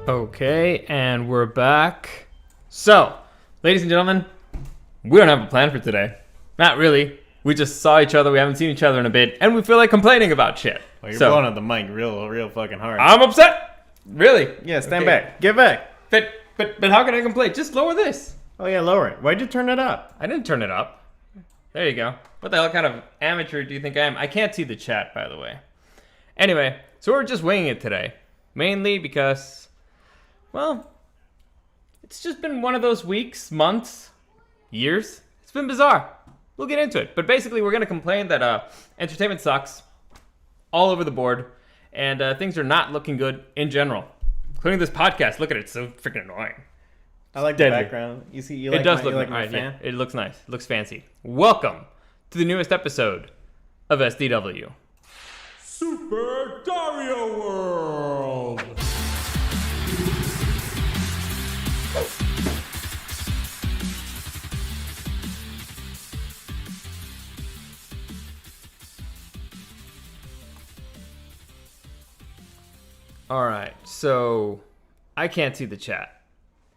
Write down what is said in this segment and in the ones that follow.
Okay, and we're back. So, ladies and gentlemen, we don't have a plan for today. Not really. We just saw each other, we haven't seen each other in a bit, and we feel like complaining about shit. Well, you're blowing up the mic real fucking hard. I'm upset! Really? Yeah, stand back. Get back. But how can I complain? Just lower this. Oh yeah, lower it. Why'd you turn it up? I didn't turn it up. There you go. What the hell kind of amateur do you think I am? I can't see the chat, by the way. Anyway, so we're just winging it today. Mainly because, well, it's just been one of those weeks, months, years. It's been bizarre. We'll get into it. But basically, we're going to complain that entertainment sucks all over the board. And things are not looking good in general. Including this podcast. Look at it. It's so freaking annoying. I like the background. You see, you like it does my, look you like right, my fan? Yeah, it looks nice. It looks fancy. Welcome to the newest episode of SDW. Super Dario World! Alright, so I can't see the chat.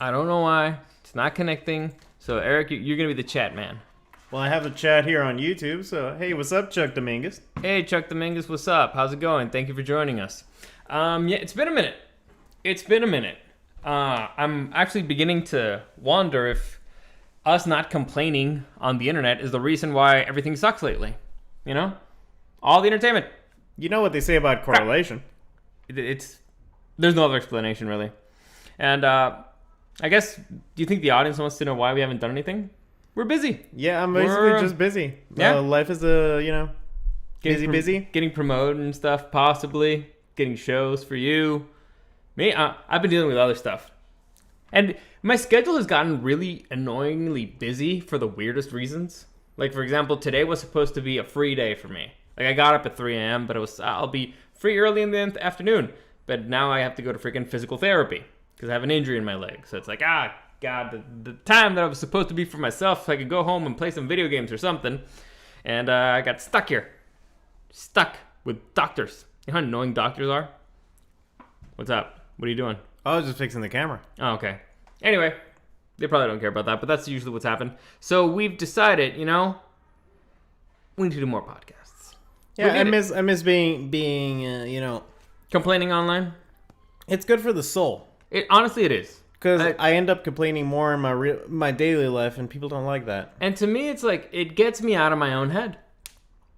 I don't know why. It's not connecting. So Eric, you're going to be the chat man. Well, I have a chat here on YouTube, so hey, what's up, Chuck Dominguez? Hey, Chuck Dominguez, what's up? How's it going? Thank you for joining us. Yeah, it's been a minute. I'm actually beginning to wonder if us not complaining on the internet is the reason why everything sucks lately. You know? All the entertainment. You know what they say about correlation. There's no other explanation, really. And I guess, do you think the audience wants to know why we haven't done anything? We're busy. Yeah, I'm basically just busy. Yeah. Life is busy. Getting promoted and stuff, possibly. Getting shows for you. Me, I've been dealing with other stuff. And my schedule has gotten really annoyingly busy for the weirdest reasons. Like, for example, today was supposed to be a free day for me. Like, I got up at 3 a.m., but I'll be free early in the afternoon. But now I have to go to freaking physical therapy because I have an injury in my leg. So it's like, God, the time that I was supposed to be for myself so I could go home and play some video games or something. And I got stuck here. Stuck with doctors. You know how annoying doctors are? What's up? What are you doing? I was just fixing the camera. Oh, okay. Anyway, they probably don't care about that, but that's usually what's happened. So we've decided, we need to do more podcasts. Yeah, I miss being complaining online. It's good for the soul. Honestly, it is. Because I end up complaining more in my daily life, and people don't like that. And to me, it's like, it gets me out of my own head.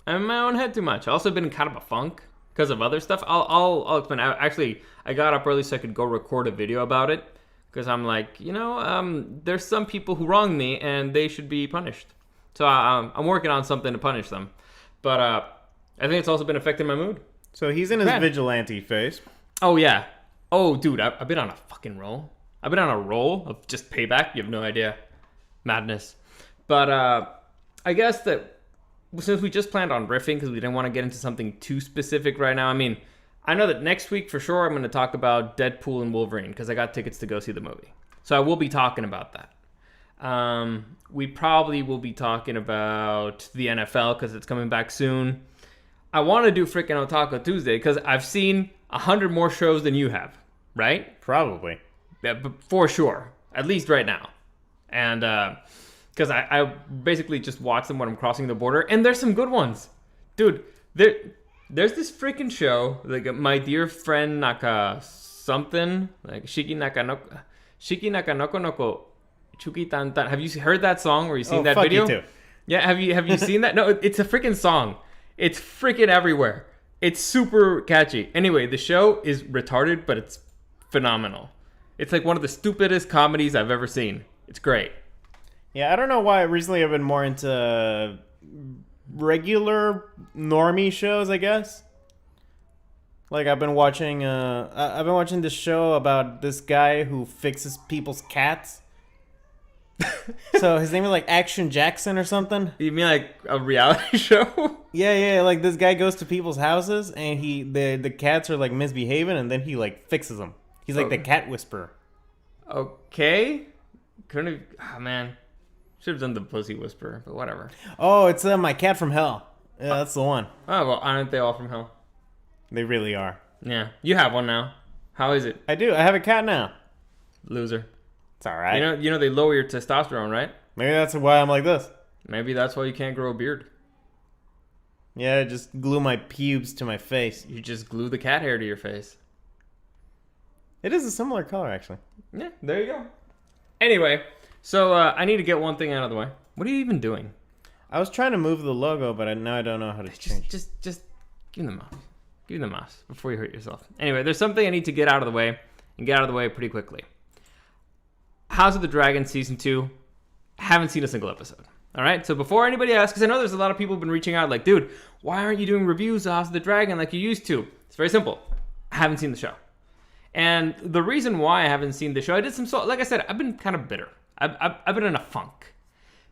I'm in my own head too much. I've also been in kind of a funk because of other stuff. I'll explain. Actually, I got up early so I could go record a video about it. Because I'm like, there's some people who wronged me, and they should be punished. So I'm working on something to punish them. But I think it's also been affecting my mood. So he's in his vigilante phase. Oh, yeah. Oh, dude, I've been on a fucking roll. I've been on a roll of just payback. You have no idea. Madness. But I guess that since we just planned on riffing because we didn't want to get into something too specific right now. I mean, I know that next week for sure I'm going to talk about Deadpool and Wolverine because I got tickets to go see the movie. So I will be talking about that. We probably will be talking about the NFL because it's coming back soon. I want to do freaking Otaku Tuesday because I've seen 100 more shows than you have, right? Probably. Yeah, but for sure. At least right now. And because I basically just watch them when I'm crossing the border. And there's some good ones. Dude, there's this freaking show. Like my dear friend Naka something. Like Shiki Nakanoko Noko Chuki Tan Tan. Have you heard that song or you seen that video? You too. Yeah, have you seen that? No, it's a freaking song. It's freaking everywhere. It's super catchy. Anyway, the show is retarded, but it's phenomenal. It's like one of the stupidest comedies I've ever seen. It's great. Yeah, I don't know why recently I've been more into regular normie shows, I guess. Like I've been watching this show about this guy who fixes people's cats. So his name is like Action Jackson or something. You mean like a reality show? Yeah. Like this guy goes to people's houses and the cats are like misbehaving, and then he like fixes them. He's like the cat whisperer. Okay. Couldn't have. Oh man, should have done the pussy whisperer, but whatever. Oh, it's My Cat from Hell. Yeah, that's the one. Oh well, aren't they all from hell? They really are. Yeah, you have one now. How is it? I do. I have a cat now. Loser. It's all right. You know they lower your testosterone, right? Maybe that's why I'm like this. Maybe that's why you can't grow a beard. Yeah, just glue my pubes to my face. You just glue the cat hair to your face. It is a similar color, actually. Yeah, there you go. Anyway, so I need to get one thing out of the way. What are you even doing? I was trying to move the logo, but now I don't know how to change. Just give me the mouse. Give me the mouse before you hurt yourself. Anyway, there's something I need to get out of the way, and get out of the way pretty quickly. House of the Dragon Season 2. Haven't seen a single episode. All right? So before anybody asks, because I know there's a lot of people who've been reaching out like, dude, why aren't you doing reviews of House of the Dragon like you used to? It's very simple. I haven't seen the show. And the reason why I haven't seen the show, I did some, like I said, I've been kind of bitter. I've been in a funk.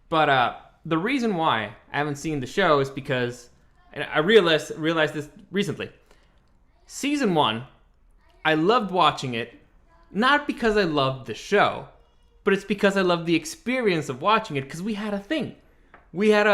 But the reason why I haven't seen the show is because, and I realized this recently. Season 1, I loved watching it, not because I loved the show, but it's because I loved the experience of watching it, because we had a thing. We had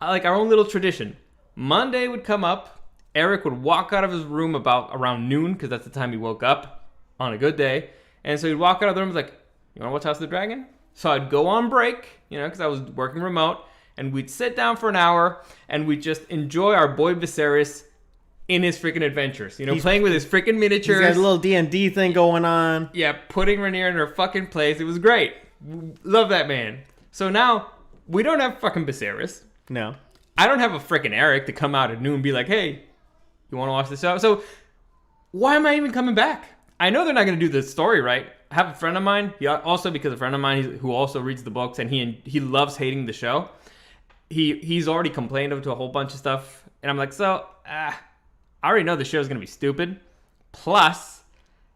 like our own little tradition. Monday would come up, Eric would walk out of his room around noon, because that's the time he woke up on a good day, and so he'd walk out of the room and was like, you want to watch House of the Dragon? So I'd go on break, because I was working remote, and we'd sit down for an hour, and we'd just enjoy our boy Viserys in his freaking adventures. Playing with his freaking miniatures. He's got a little D&D thing going on. Yeah, putting Rhaenyra in her fucking place. It was great. Love that man. So now, we don't have fucking Viserys. No. I don't have a freaking Eric to come out at noon and be like, hey, you want to watch the show? So, why am I even coming back? I know they're not going to do the story right. I have a friend of mine, also because a friend of mine who also reads the books, and he loves hating the show. He's already complained to a whole bunch of stuff, and I'm like, I already know the show's going to be stupid. Plus,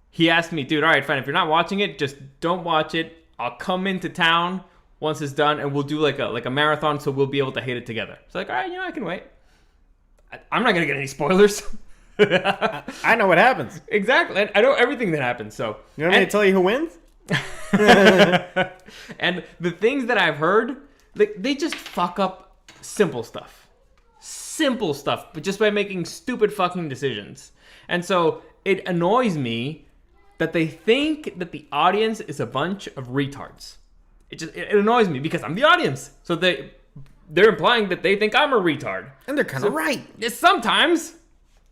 he asked me, dude, all right, fine, if you're not watching it, just don't watch it. I'll come into town once it's done, and we'll do like a marathon, so we'll be able to hate it together. So like, all right, I can wait. I'm not going to get any spoilers. I know what happens. Exactly. And I know everything that happens. So you want me to tell you who wins? And the things that I've heard, they just fuck up simple stuff, but just by making stupid fucking decisions. And so it annoys me that they think that the audience is a bunch of retards. It annoys me because I'm the audience. So they're implying that they think I'm a retard. And they're kind of right. Sometimes,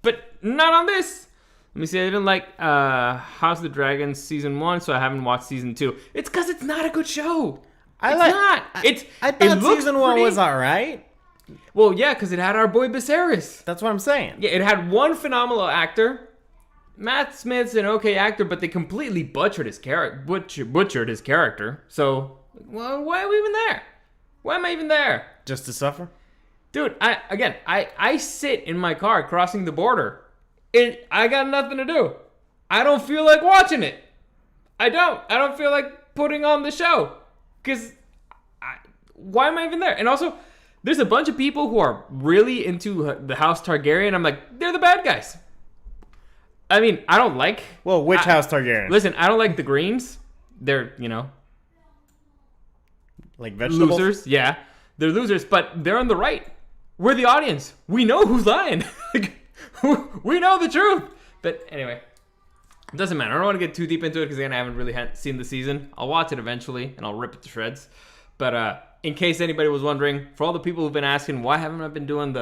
but not on this. Let me see. I didn't like House of the Dragon Season 1, so I haven't watched Season 2. It's because it's not a good show. I thought Season 1 was all right. Well, yeah, because it had our boy Viserys. That's what I'm saying. Yeah, it had one phenomenal actor. Matt Smith's an okay actor, but they completely butchered his character. So, well, why are we even there? Why am I even there? Just to suffer? Dude, I sit in my car crossing the border. I got nothing to do. I don't feel like watching it. I don't feel like putting on the show. Because why am I even there? And also, there's a bunch of people who are really into the House Targaryen. I'm like, they're the bad guys. I mean, I don't like... Well, which House Targaryen? Listen, I don't like the Greens. They're, like vegetables? Losers. Yeah, they're losers, but they're on the right. We're the audience. We know who's lying. We know the truth. But anyway, it doesn't matter. I don't want to get too deep into it because again, I haven't really seen the season. I'll watch it eventually and I'll rip it to shreds. But in case anybody was wondering, for all the people who've been asking, why haven't I been doing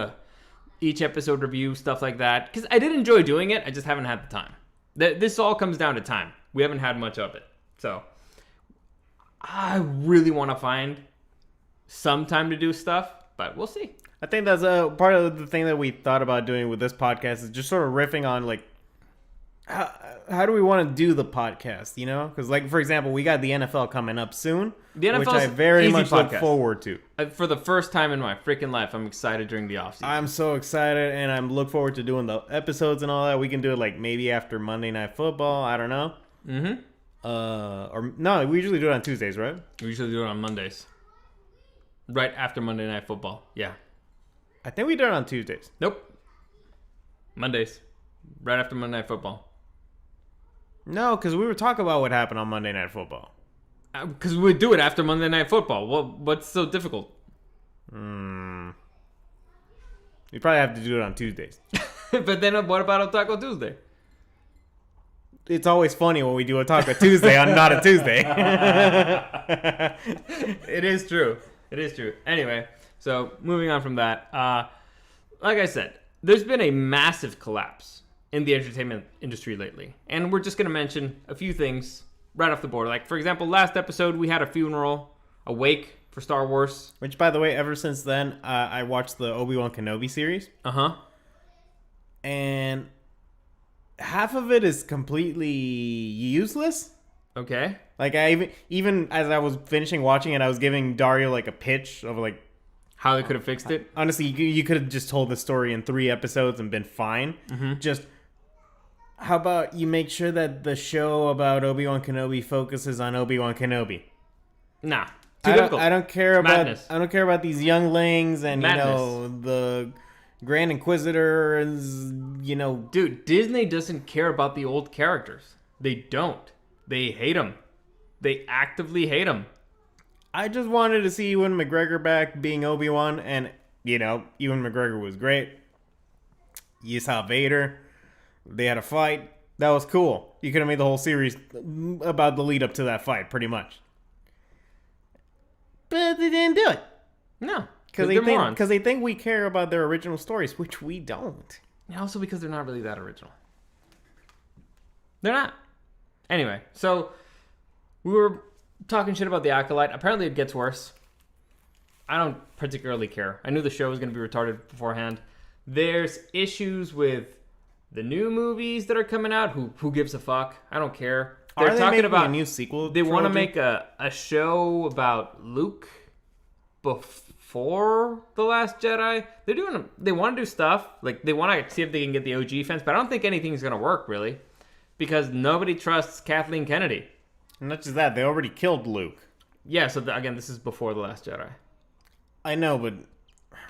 each episode review, stuff like that? Because I did enjoy doing it. I just haven't had the time. This all comes down to time. We haven't had much of it. So I really want to find some time to do stuff, but we'll see. I think that's a part of the thing that we thought about doing with this podcast is just sort of riffing on like how do we want to do the podcast, Because like for example, we got the NFL coming up soon, which I very much podcast. look forward to. For the first time in my freaking life, I'm excited during the offseason. I'm so excited, and I look forward to doing the episodes and all that. We can do it like maybe after Monday Night Football. I don't know. Mm-hmm. Or no, we usually do it on Tuesdays, right? We usually do it on Mondays. Right after Monday Night Football. Yeah. I think we do it on Tuesdays. Nope. Mondays. Right after Monday Night Football. No, because we were talking about what happened on Monday Night Football. Because we do it after Monday Night Football. What's so difficult? We probably have to do it on Tuesdays. But then what about on Taco Tuesday? it's always funny when we do a Taco Tuesday on Not a Tuesday. It is true. It is true. Anyway, so moving on from that, like I said, there's been a massive collapse in the entertainment industry lately, and we're just going to mention a few things right off the board. Like, for example, last episode we had a funeral, a wake for Star Wars. Which, by the way, ever since then, I watched the Obi-Wan Kenobi series. Uh-huh. And half of it is completely useless. Okay. Like, I even as I was finishing watching it, I was giving Dario, like, a pitch of, like... How they could have fixed it? Honestly, you could have just told the story in 3 episodes and been fine. Mm-hmm. Just, how about you make sure that the show about Obi-Wan Kenobi focuses on Obi-Wan Kenobi? Nah. Too difficult. I don't care about Madness. I don't care about these younglings and Madness. you know the Grand Inquisitor is Dude, Disney doesn't care about the old characters. They don't. They hate them. They actively hate them. I just wanted to see Ewan McGregor back being Obi-Wan, and Ewan McGregor was great. You saw Vader. They had a fight. That was cool. You could have made the whole series about the lead up to that fight, pretty much. But they didn't do it. No. Because they're morons. because they think we care about their original stories, which we don't. And also because they're not really that original. They're not. Anyway, so we were talking shit about The Acolyte. Apparently it gets worse. I don't particularly care. I knew the show was going to be retarded beforehand. There's issues with the new movies that are coming out. Who gives a fuck? I don't care. They're Are they talking making about a new sequel? They want to trilogy? make a show about Luke before The Last Jedi. They want to do stuff. Like, they want to see if they can get the OG fans, but I don't think anything's going to work, really. Because nobody trusts Kathleen Kennedy. Not just that, they already killed Luke. Yeah, so again, this is before The Last Jedi. I know, but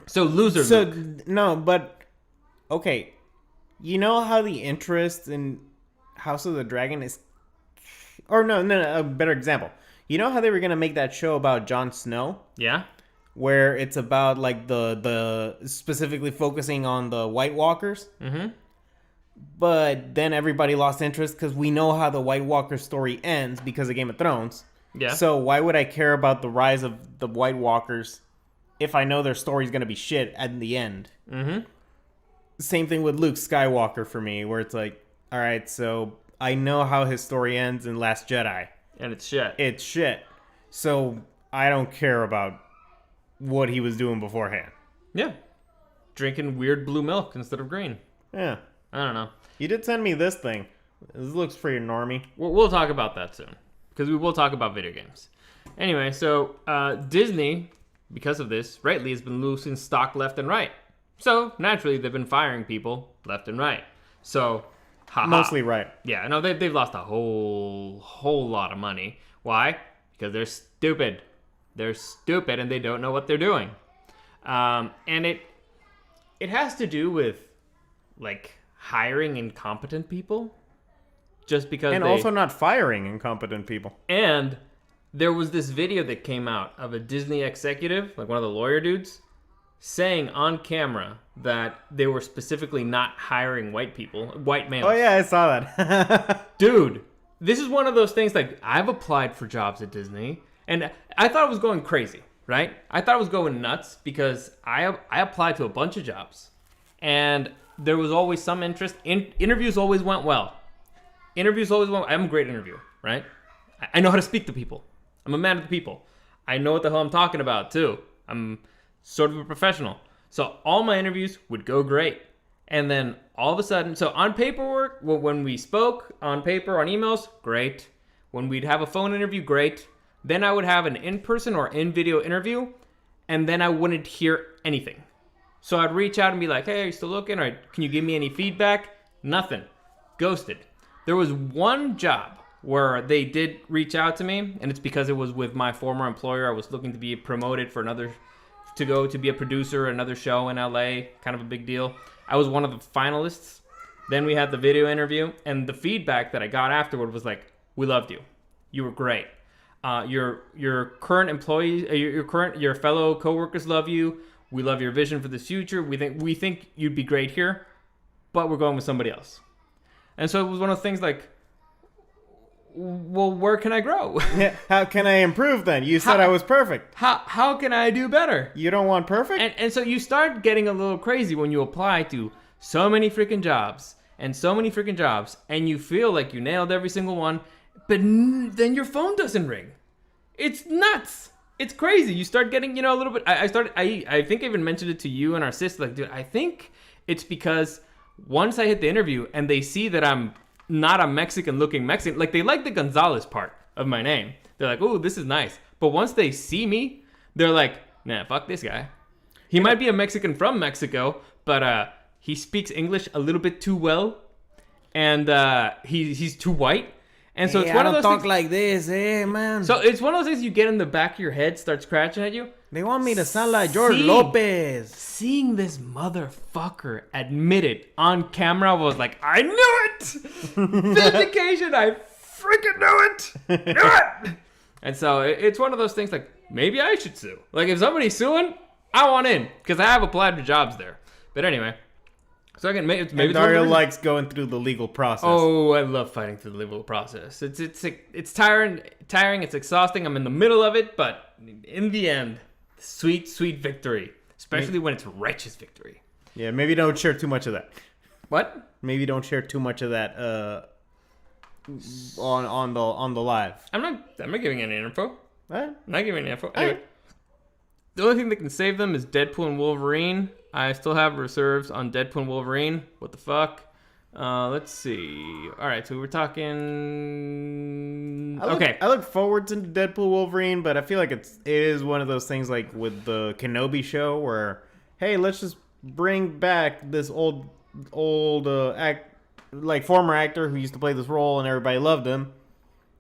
So loser Luke. no, but okay. You know how the interest in House of the Dragon is, or no, a better example. You know how they were gonna make that show about Jon Snow, Yeah? where it's about like the specifically focusing on the White Walkers. Mm-hmm. But then everybody lost interest because we know how the White Walker story ends because of Game of Thrones. Yeah. So why would I care about the rise of the White Walkers if I know their story's going to be shit at the end? Mm-hmm. Same thing with Luke Skywalker for me, where it's like, all right, so I know how his story ends in Last Jedi. And it's shit. It's shit. So I don't care about what he was doing beforehand. Yeah. Drinking weird blue milk instead of green. Yeah. I don't know. You did send me this thing. This looks pretty normie. We'll talk about that soon. Because we will talk about video games. Anyway, so Disney, because of this, rightly has been losing stock left and right. So, naturally, they've been firing people left and right. So, haha. Mostly right. Yeah, no, they've lost a whole lot of money. Why? Because they're stupid. They're stupid and they don't know what they're doing. And it has to do with, like, hiring incompetent people. Just because And also not firing incompetent people. And there was this video that came out of a Disney executive, like one of the lawyer dudes, saying on camera that they were specifically not hiring white people, white males. Oh, yeah, I saw that. Dude, this is one of those things, like, I've applied for jobs at Disney, and I thought it was going crazy, right? I thought it was going nuts because I applied to a bunch of jobs, and there was always some interest. Interviews always went well. I'm a great interviewer, right? I know how to speak to people. I'm a man of the people. I know what the hell I'm talking about, too. I'm sort of a professional. So all my interviews would go great. And then all of a sudden, so on paperwork, when we spoke on paper, on emails, great. When we'd have a phone interview, great. Then I would have an in-person or in-video interview, and then I wouldn't hear anything. So I'd reach out and be like, hey, are you still looking? Or can you give me any feedback? Nothing. Ghosted. There was one job where they did reach out to me, and it's because it was with my former employer. I was looking to be promoted to go to be a producer, another show in LA, kind of a big deal. I was one of the finalists. Then we had the video interview, and the feedback that I got afterward was like, we loved you. You were great. Your current employees, your fellow coworkers love you. We love your vision for the future. We think you'd be great here, but we're going with somebody else. And so it was one of the things like, well, where can I grow? Yeah, how can I improve then? You said I was perfect. How can I do better? You don't want perfect? And so you start getting a little crazy when you apply to so many freaking jobs and so many freaking jobs, and you feel like you nailed every single one, but then your phone doesn't ring. It's nuts. It's crazy. You start getting, a little bit. I think I even mentioned it to you and our sister. Like, dude, I think it's because once I hit the interview and they see that I'm not a Mexican-looking Mexican, like they like the Gonzalez part of my name. They're like, oh, this is nice. But once they see me, they're like, nah, fuck this guy. He might be a Mexican from Mexico, but he speaks English a little bit too well, and he's too white. And so it's one of those talk things, like this, man. So it's one of those things you get in the back of your head, start scratching at you. They want me to sound like George Lopez. Seeing this motherfucker admit it on camera was like, I knew it! Vindication, I freaking knew it! And so it's one of those things like, maybe I should sue. Like, if somebody's suing, I want in, because I have applied for jobs there. But anyway, so I can maybe Dario likes going through the legal process. Oh, I love fighting through the legal process. It's tiring. It's exhausting. I'm in the middle of it, but in the end, sweet victory. Especially when it's righteous victory. Yeah, maybe don't share too much of that. What? Maybe don't share too much of that on the live. I'm not giving any info. What? I'm not giving any info. Anyway, the only thing that can save them is Deadpool and Wolverine. I still have reserves on Deadpool and Wolverine. What the fuck? Let's see. All right, so we're talking. I look forward to Deadpool Wolverine, but I feel like it is one of those things like with the Kenobi show where, hey, let's just bring back this old former actor who used to play this role and everybody loved him,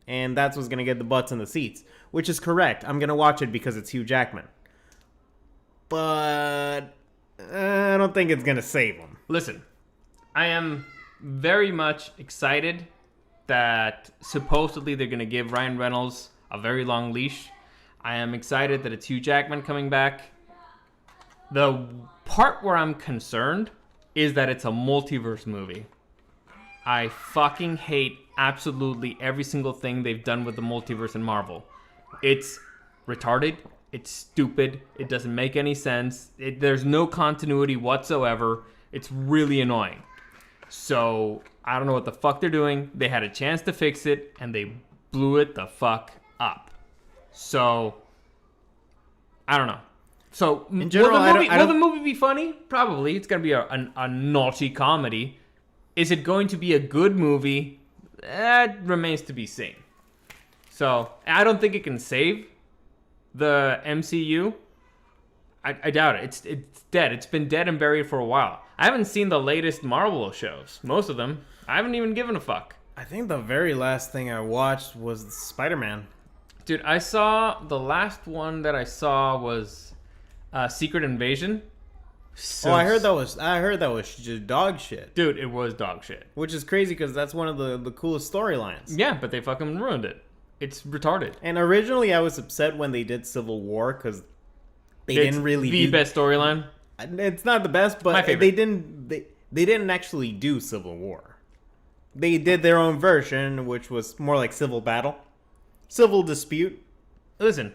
and that's what's gonna get the butts in the seats, which is correct. I'm gonna watch it because it's Hugh Jackman, but I don't think it's gonna save him. Listen, I am very much excited that supposedly they're going to give Ryan Reynolds a very long leash. I am excited that it's Hugh Jackman coming back. The part where I'm concerned is that it's a multiverse movie. I fucking hate absolutely every single thing they've done with the multiverse in Marvel. It's retarded. It's stupid. It doesn't make any sense. There's no continuity whatsoever. It's really annoying. So, I don't know what the fuck they're doing. They had a chance to fix it, and they blew it the fuck up. So, I don't know. So, in general, will the movie be funny? Probably. It's going to be a naughty comedy. Is it going to be a good movie? That remains to be seen. So, I don't think it can save the MCU. I doubt it. It's dead. It's been dead and buried for a while. I haven't seen the latest Marvel shows. Most of them. I haven't even given a fuck. I think the very last thing I watched was Spider-Man. Dude, I saw... The last one that I saw was Secret Invasion. So, I heard that was just dog shit. Dude, it was dog shit. Which is crazy because that's one of the coolest storylines. Yeah, but they fucking ruined it. It's retarded. And originally I was upset when they did Civil War because they didn't really the best storyline. It's not the best, but they didn't actually do Civil War. They did their own version, which was more like civil battle, civil dispute. Listen,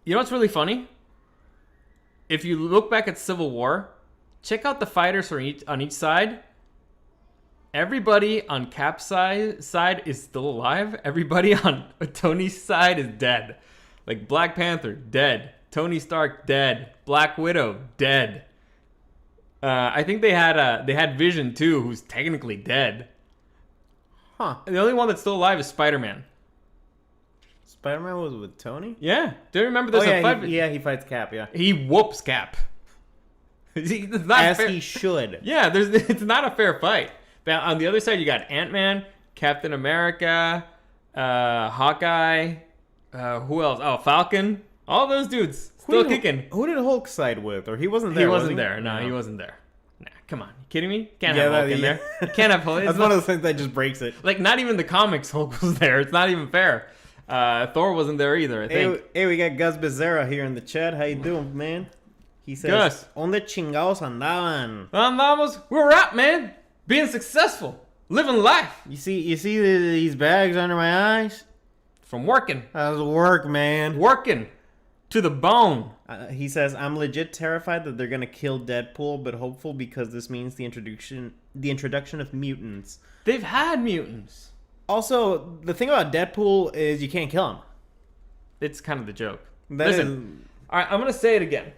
you know what's really funny? If you look back at Civil War, check out the fighters on each side. Everybody on Cap's side is still alive. Everybody on Tony's side is dead. Like Black Panther, dead. Tony Stark, dead. Black Widow, dead. I think they had Vision too, who's technically dead. Huh. The only one that's still alive is Spider-Man. Spider-Man was with Tony? Yeah. Do you remember there's a fight? He fights Cap, yeah. He whoops Cap. It's not As fair. he should. Yeah, it's not a fair fight. But on the other side, you got Ant-Man, Captain America, Hawkeye, who else? Oh, Falcon. All those dudes still kicking. Who did Hulk side with? Or he wasn't there, He wasn't there. No, he wasn't there. Nah, come on. You kidding me? Can't Yeah, have Hulk that- in yeah. there. You can't have Hulk. That's one of the things that just breaks it. Like, not even the comics Hulk was there. It's not even fair. Thor wasn't there either, I think. Hey, we got Gus Becerra here in the chat. How you doing, man? He says, Gus. "Onde chingados andaban?" Vamos, we're out, man. Being successful. living life You see these bags under my eyes? from working How's work, man? to the bone. He says, I'm legit terrified that they're gonna kill Deadpool, but hopeful because this means the introduction of mutants. They've had mutants. Also, the thing about Deadpool is you can't kill him. It's kind of the joke. That Listen, all right, I'm going to say it again.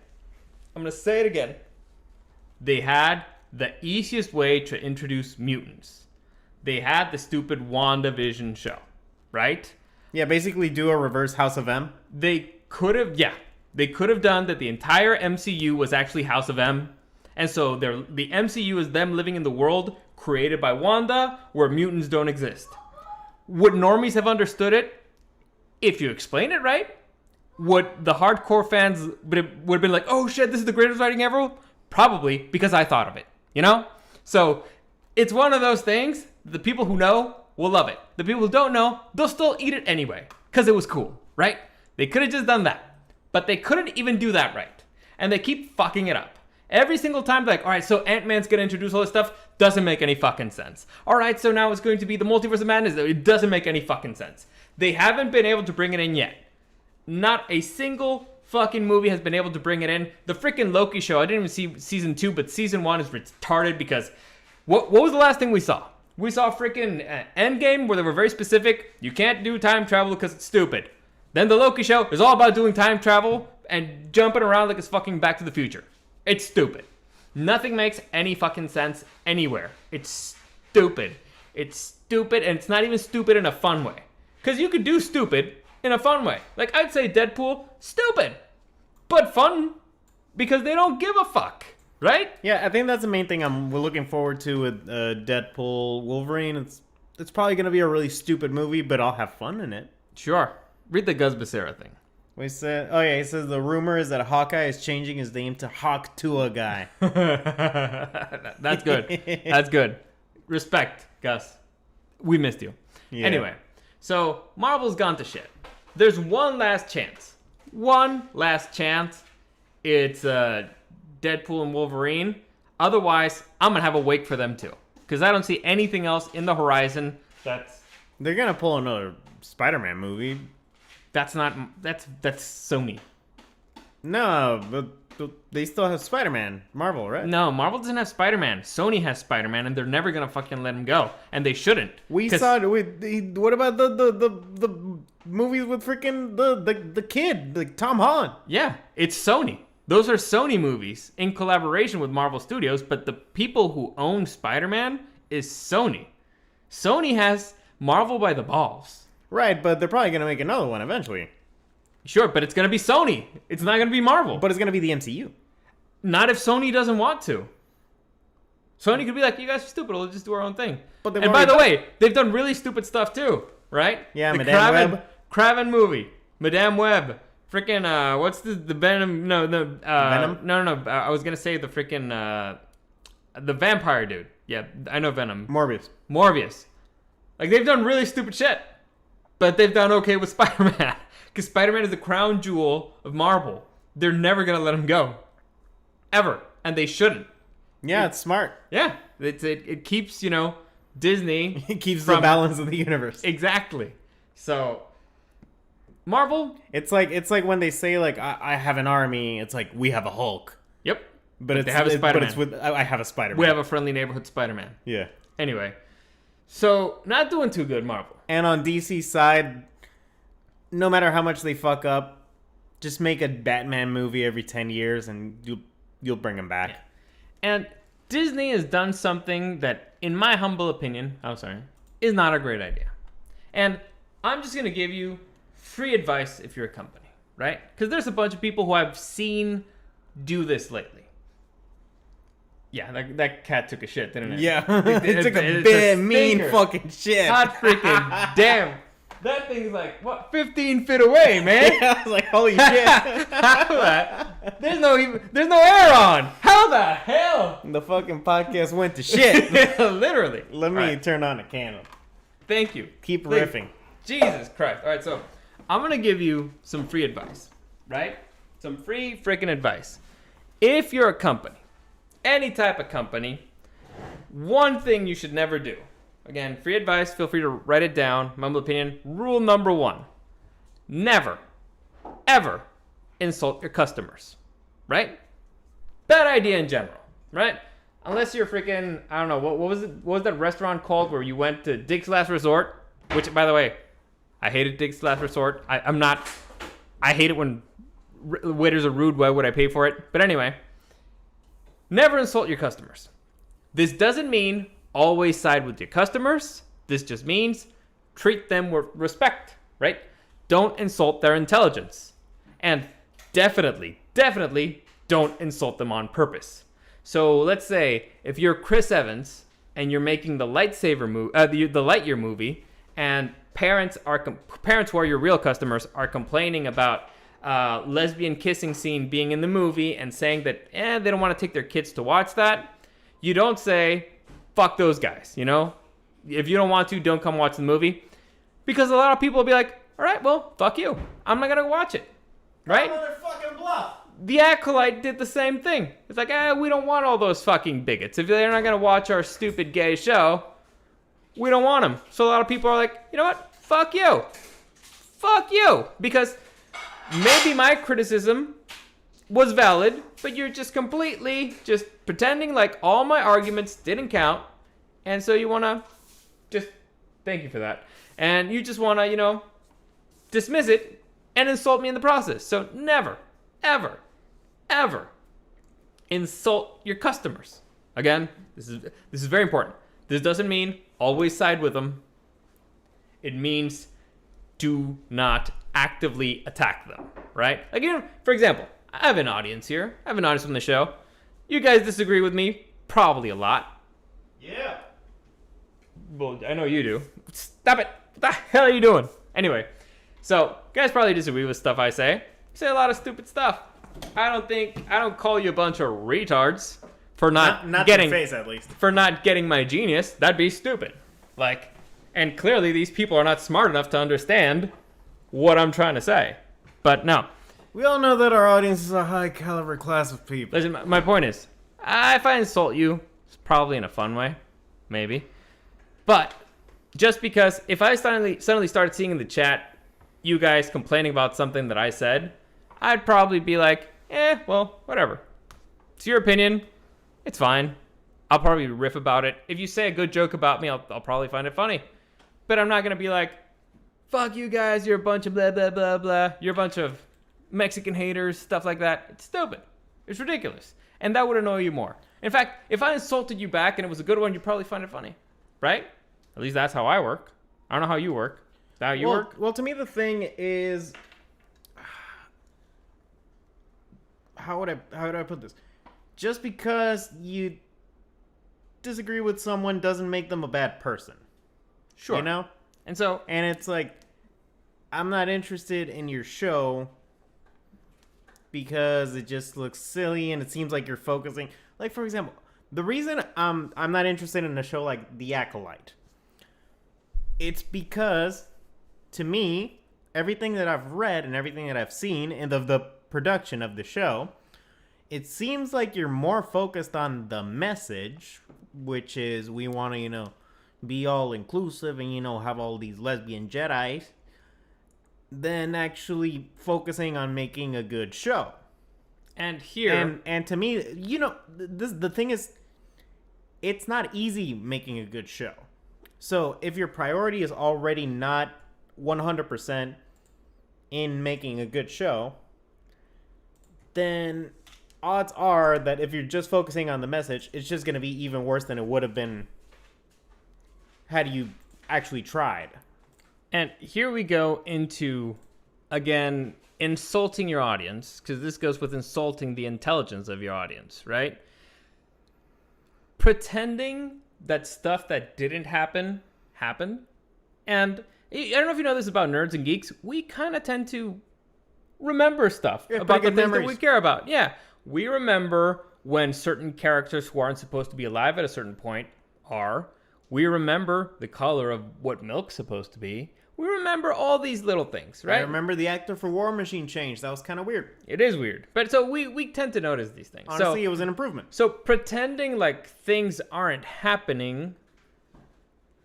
They had the easiest way to introduce mutants. They had the stupid WandaVision show, right? Yeah, basically do a reverse House of M. They could have done that. The entire MCU was actually House of M. And so the MCU is them living in the world created by Wanda where mutants don't exist. Would normies have understood it if you explain it right? Would the hardcore fans would have been like, oh shit, this is the greatest writing ever? Probably, because I thought of it, you know? So it's one of those things. The people who know will love it. The people who don't know, they'll still eat it anyway, because it was cool, right? They could have just done that. But they couldn't even do that right. And they keep fucking it up. Every single time, like, all right, so Ant-Man's going to introduce all this stuff. Doesn't make any fucking sense. All right, so now it's going to be the Multiverse of Madness. It doesn't make any fucking sense. They haven't been able to bring it in yet. Not a single fucking movie has been able to bring it in. The freaking Loki show, I didn't even see season 2, but season 1 is retarded because what was the last thing we saw? We saw freaking Endgame where they were very specific. You can't do time travel because it's stupid. Then the Loki show is all about doing time travel and jumping around like it's fucking Back to the Future. It's stupid. Nothing makes any fucking sense anywhere. It's stupid. It's stupid, and it's not even stupid in a fun way. Because you could do stupid in a fun way. Like, I'd say Deadpool, stupid. But fun, because they don't give a fuck. Right? Yeah, I think that's the main thing we're looking forward to with Deadpool. Wolverine, it's probably going to be a really stupid movie, but I'll have fun in it. Sure. Read the Gus Becerra thing. He said, he says the rumor is that Hawkeye is changing his name to Hawk Tua Guy. That's good. That's good. Respect, Gus. We missed you. Yeah. Anyway, so Marvel's gone to shit. There's one last chance. It's Deadpool and Wolverine. Otherwise, I'm going to have a wake for them too. Because I don't see anything else in the horizon that's... They're going to pull another Spider-Man movie. That's Sony. No, but they still have Spider-Man. Marvel, right? No, Marvel doesn't have Spider-Man. Sony has Spider-Man, and they're never gonna fucking let him go, and they shouldn't. We saw. What about the movies with freaking the kid, like Tom Holland? Yeah, it's Sony. Those are Sony movies in collaboration with Marvel Studios, but the people who own Spider-Man is Sony. Sony has Marvel by the balls. Right, but they're probably gonna make another one eventually. Sure, but it's gonna be Sony. It's not gonna be Marvel. But it's gonna be the MCU. Not if Sony doesn't want to. Sony could be like, you guys are stupid, we'll just do our own thing. But and by the way, they've done really stupid stuff too, right? Yeah, the Madame Web. Kraven movie. Madame Web. Freaking, what's the Venom? No, Venom? No. I was gonna say the freaking, the vampire dude. Yeah, I know Venom. Morbius. Like, they've done really stupid shit. But they've done okay with Spider-Man. Because Spider-Man is the crown jewel of Marvel. They're never going to let him go. Ever. And they shouldn't. Yeah, it's smart. Yeah. It keeps, Disney. It keeps the balance of the universe. Exactly. So, Marvel. It's like when they say, like, I have an army. It's like, we have a Hulk. Yep. But they have a Spider-Man. But I have a Spider-Man. We have a friendly neighborhood Spider-Man. Yeah. Anyway. So, not doing too good, Marvel. And on DC's side, no matter how much they fuck up, just make a Batman movie every 10 years and you'll bring him back. Yeah. And Disney has done something that, in my humble opinion, is not a great idea. And I'm just going to give you free advice if you're a company, right? Because there's a bunch of people who I've seen do this lately. Yeah, that cat took a shit, didn't it? Yeah, it took a big, mean fucking shit. God freaking damn. That thing's like, 15 feet away, man. Yeah, I was like, holy shit. There's no air on. How the hell? The fucking podcast went to shit. Literally. Let me turn on a candle. Thank you. Keep riffing. Jesus Christ. All right, so I'm going to give you some free advice, right? Some free freaking advice. If you're a company, any type of company, one thing you should never do Again, free advice. Feel free to write it down. My humble opinion. Rule number 1. Never, ever insult your customers. Right? Bad idea in general. Right? Unless you're freaking, I don't know, what was it? What was that restaurant called where you went to Dick's Last Resort? Which, by the way, I hated Dick's Last Resort. I hate it when waiters are rude. Why would I pay for it? But anyway, never insult your customers. This doesn't mean always side with your customers. This just means treat them with respect, right? Don't insult their intelligence. And definitely don't insult them on purpose. So let's say if you're Chris Evans and you're making the Lightyear movie, and parents who are your real customers are complaining about lesbian kissing scene being in the movie and saying that they don't want to take their kids to watch that, you don't say, fuck those guys, you know? If you don't want to, don't come watch the movie. Because a lot of people will be like, all right, well, fuck you. I'm not going to watch it. Right? Motherfucking bluff. The Acolyte did the same thing. It's like, we don't want all those fucking bigots. If they're not going to watch our stupid gay show, we don't want them. So a lot of people are like, you know what? Fuck you. Fuck you. Because maybe my criticism was valid, but you're just completely just pretending like all my arguments didn't count. And so you want to just, thank you for that. And you just want to, dismiss it and insult me in the process. So never, ever, ever insult your customers. Again, this is very important. This doesn't mean always side with them. It means do not actively attack them, right? Again, for example, I have an audience here. I have an audience on the show. You guys disagree with me probably a lot. Yeah. Well, I know you do. Stop it. What the hell are you doing? Anyway, so you guys probably disagree with stuff I say. You say a lot of stupid stuff. I don't call you a bunch of retards for not getting to your face, at least. For not getting my genius. That'd be stupid. And clearly these people are not smart enough to understand what I'm trying to say. But no. We all know that our audience is a high caliber class of people. Listen, my point is, if I insult you, it's probably in a fun way. Maybe. But just because if I suddenly started seeing in the chat you guys complaining about something that I said, I'd probably be like, well, whatever. It's your opinion. It's fine. I'll probably riff about it. If you say a good joke about me, I'll probably find it funny. But I'm not going to be like, fuck you guys, you're a bunch of blah, blah, blah, blah. You're a bunch of Mexican haters, stuff like that. It's stupid. It's ridiculous. And that would annoy you more. In fact, if I insulted you back and it was a good one, you'd probably find it funny. Right? At least that's how I work. I don't know how you work. Is that how you work? Well, to me, the thing is, how would I put this? Just because you disagree with someone doesn't make them a bad person. Sure. You know? And so, And it's like, I'm not interested in your show because it just looks silly and it seems like you're focusing. Like, for example, the reason I'm not interested in a show like The Acolyte, it's because, to me, everything that I've read and everything that I've seen in the production of the show, it seems like you're more focused on the message, which is we want to, be all inclusive and, have all these lesbian Jedis, than actually focusing on making a good show. and here, And to me, the thing is, it's not easy making a good show. So if your priority is already not 100% in making a good show, then odds are that if you're just focusing on the message, it's just going to be even worse than it would have been had you actually tried. And here we go into, again, insulting your audience, because this goes with insulting the intelligence of your audience, right? Pretending that stuff that didn't happen, happened. And I don't know if you know this about nerds and geeks, we kind of tend to remember stuff about the things that we care about. Yeah, we remember when certain characters who aren't supposed to be alive at a certain point are. We remember the color of what milk's supposed to be. We remember all these little things, right? I remember the actor for War Machine changed. That was kind of weird. It is weird. But so we tend to notice these things. Honestly, it was an improvement. So pretending like things aren't happening